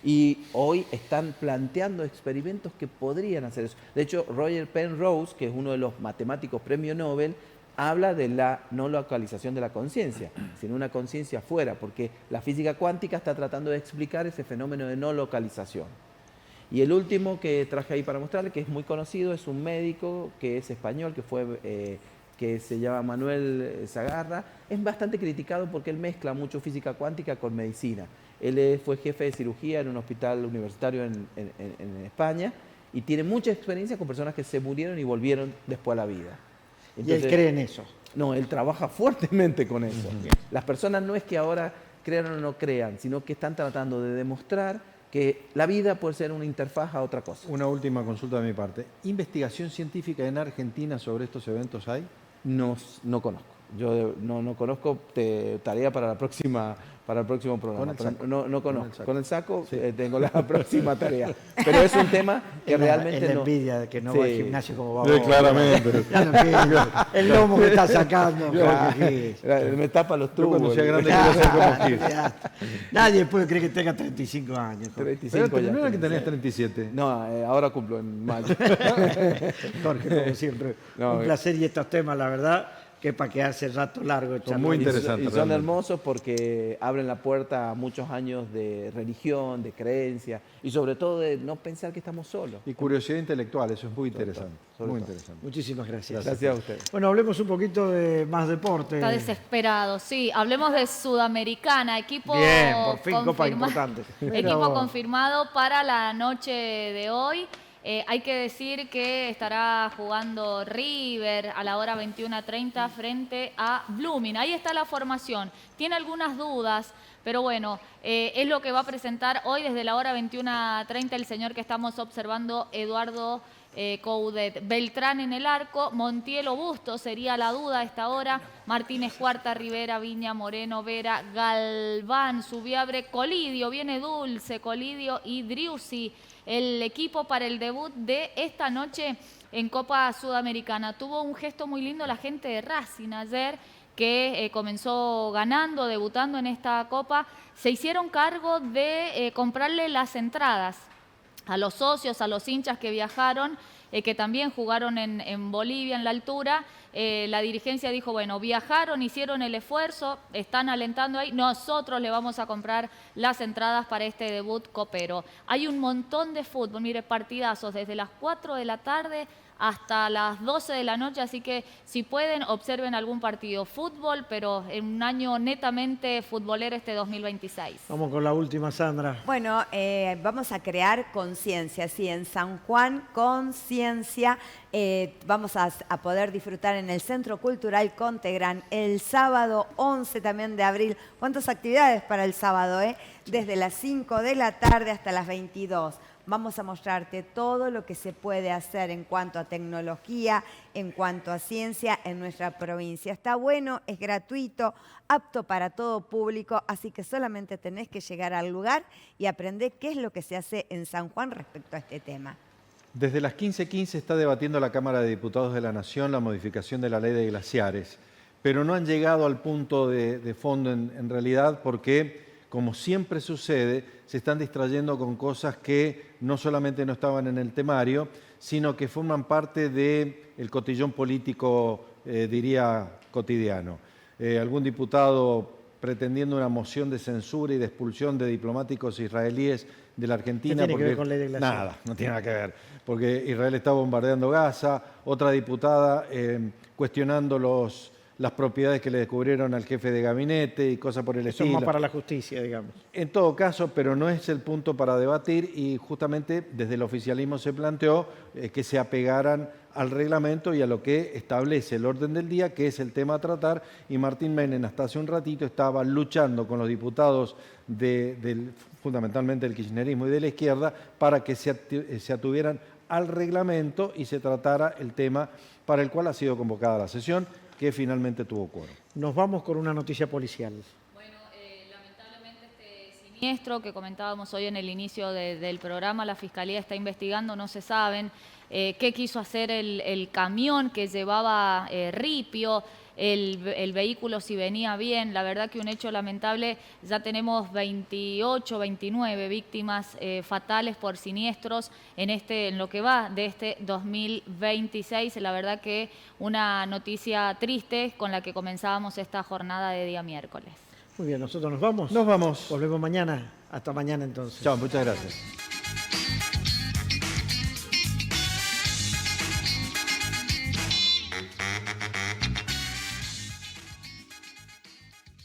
Y hoy están planteando experimentos que podrían hacer eso. De hecho, Roger Penrose, que es uno de los matemáticos premio Nobel, habla de la no localización de la conciencia, sino una conciencia fuera, porque la física cuántica está tratando de explicar ese fenómeno de no localización. Y el último que traje ahí para mostrarle, que es muy conocido, es un médico que es español, que se llama Manuel Sagarra. Es bastante criticado porque él mezcla mucho física cuántica con medicina. Él fue jefe de cirugía en un hospital universitario en España y tiene mucha experiencia con personas que se murieron y volvieron después a la vida. Entonces, ¿y él cree en eso? No, él trabaja fuertemente con eso. Las personas no es que ahora crean o no crean, sino que están tratando de demostrar que la vida puede ser una interfaz a otra cosa. Una última consulta de mi parte. ¿Investigación científica en Argentina sobre estos eventos hay? No conozco. Yo no conozco, tarea para el próximo programa. No conozco. Con el saco sí. Tengo la próxima tarea. Pero es un tema que realmente la no... envidia de que no va al gimnasio como va. Claramente. El lomo que está sacando. Me tapa los tubos. Cuando sea grande quiero ser como Gil. Nadie puede creer que tenga 35 años. 35 pero no era que tenías 37. No, ahora cumplo en mayo. Jorge, como siempre, un placer y estos temas, la verdad, que para quedarse el rato largo. Muy interesante. Y son hermosos porque abren la puerta a muchos años de religión, de creencia y sobre todo de no pensar que estamos solos. Y curiosidad intelectual, eso es muy interesante. Muy interesante. Muchísimas gracias. Gracias a ustedes. Bueno, hablemos un poquito de más deporte. Está desesperado, sí. Hablemos de Sudamericana, equipo bien, por fin copa importante. Equipo confirmado para la noche de hoy. Hay que decir que estará jugando River a la hora 21:30 frente a Blooming. Ahí está la formación. Tiene algunas dudas, pero bueno, es lo que va a presentar hoy desde la hora 21:30 el señor que estamos observando, Eduardo Coudet. Beltrán en el arco, Montiel o Busto sería la duda a esta hora. Martínez Cuarta, Rivera, Viña, Moreno, Vera, Galván, Subiabre, Colidio, viene Dulce, Colidio y Driussi. El equipo para el debut de esta noche en Copa Sudamericana. Tuvo un gesto muy lindo la gente de Racing ayer, que comenzó ganando, debutando en esta Copa. Se hicieron cargo de comprarle las entradas a los socios, a los hinchas que viajaron, que también jugaron en Bolivia, en la altura. La dirigencia dijo, bueno, viajaron, hicieron el esfuerzo, están alentando ahí, nosotros le vamos a comprar las entradas para este debut copero. Hay un montón de fútbol, mire, partidazos desde las 4 de la tarde hasta las 12 de la noche, así que si pueden, observen algún partido. Fútbol, pero en un año netamente futbolero este 2026. Vamos con la última, Sandra. Bueno, vamos a crear conciencia, sí, en San Juan, conciencia. Vamos a poder disfrutar en el Centro Cultural Contegrán el sábado 11 también de abril. ¿Cuántas actividades para el sábado? Desde las 5 de la tarde hasta las 22. Vamos a mostrarte todo lo que se puede hacer en cuanto a tecnología, en cuanto a ciencia en nuestra provincia. Está bueno, es gratuito, apto para todo público, así que solamente tenés que llegar al lugar y aprender qué es lo que se hace en San Juan respecto a este tema. Desde las 15:15 está debatiendo la Cámara de Diputados de la Nación la modificación de la ley de glaciares, pero no han llegado al punto de fondo en realidad porque, como siempre sucede, se están distrayendo con cosas que no solamente no estaban en el temario, sino que forman parte del cotillón político, diría, cotidiano. Algún diputado pretendiendo una moción de censura y de expulsión de diplomáticos israelíes de la Argentina. ¿Qué tiene que ver con ley de glaciares? Nada, no tiene nada que ver, porque Israel está bombardeando Gaza. Otra diputada cuestionando las propiedades que le descubrieron al jefe de gabinete y cosas por el Eso estilo. es más para la justicia, digamos. En todo caso, pero no es el punto para debatir y justamente desde el oficialismo se planteó que se apegaran al reglamento y a lo que establece el orden del día, que es el tema a tratar, y Martín Menem hasta hace un ratito estaba luchando con los diputados fundamentalmente del kirchnerismo y de la izquierda para que se atuvieran al reglamento y se tratara el tema para el cual ha sido convocada la sesión, que finalmente tuvo quórum. Nos vamos con una noticia policial. Siniestro que comentábamos hoy en el inicio del programa, la Fiscalía está investigando, no se saben qué quiso hacer el camión que llevaba ripio, el vehículo si venía bien. La verdad que un hecho lamentable, ya tenemos 28, 29 víctimas fatales por siniestros en lo que va de este 2026. La verdad que una noticia triste con la que comenzábamos esta jornada de día miércoles. Muy bien, nosotros nos vamos. Nos vamos. Volvemos mañana. Hasta mañana entonces. Chao, muchas gracias.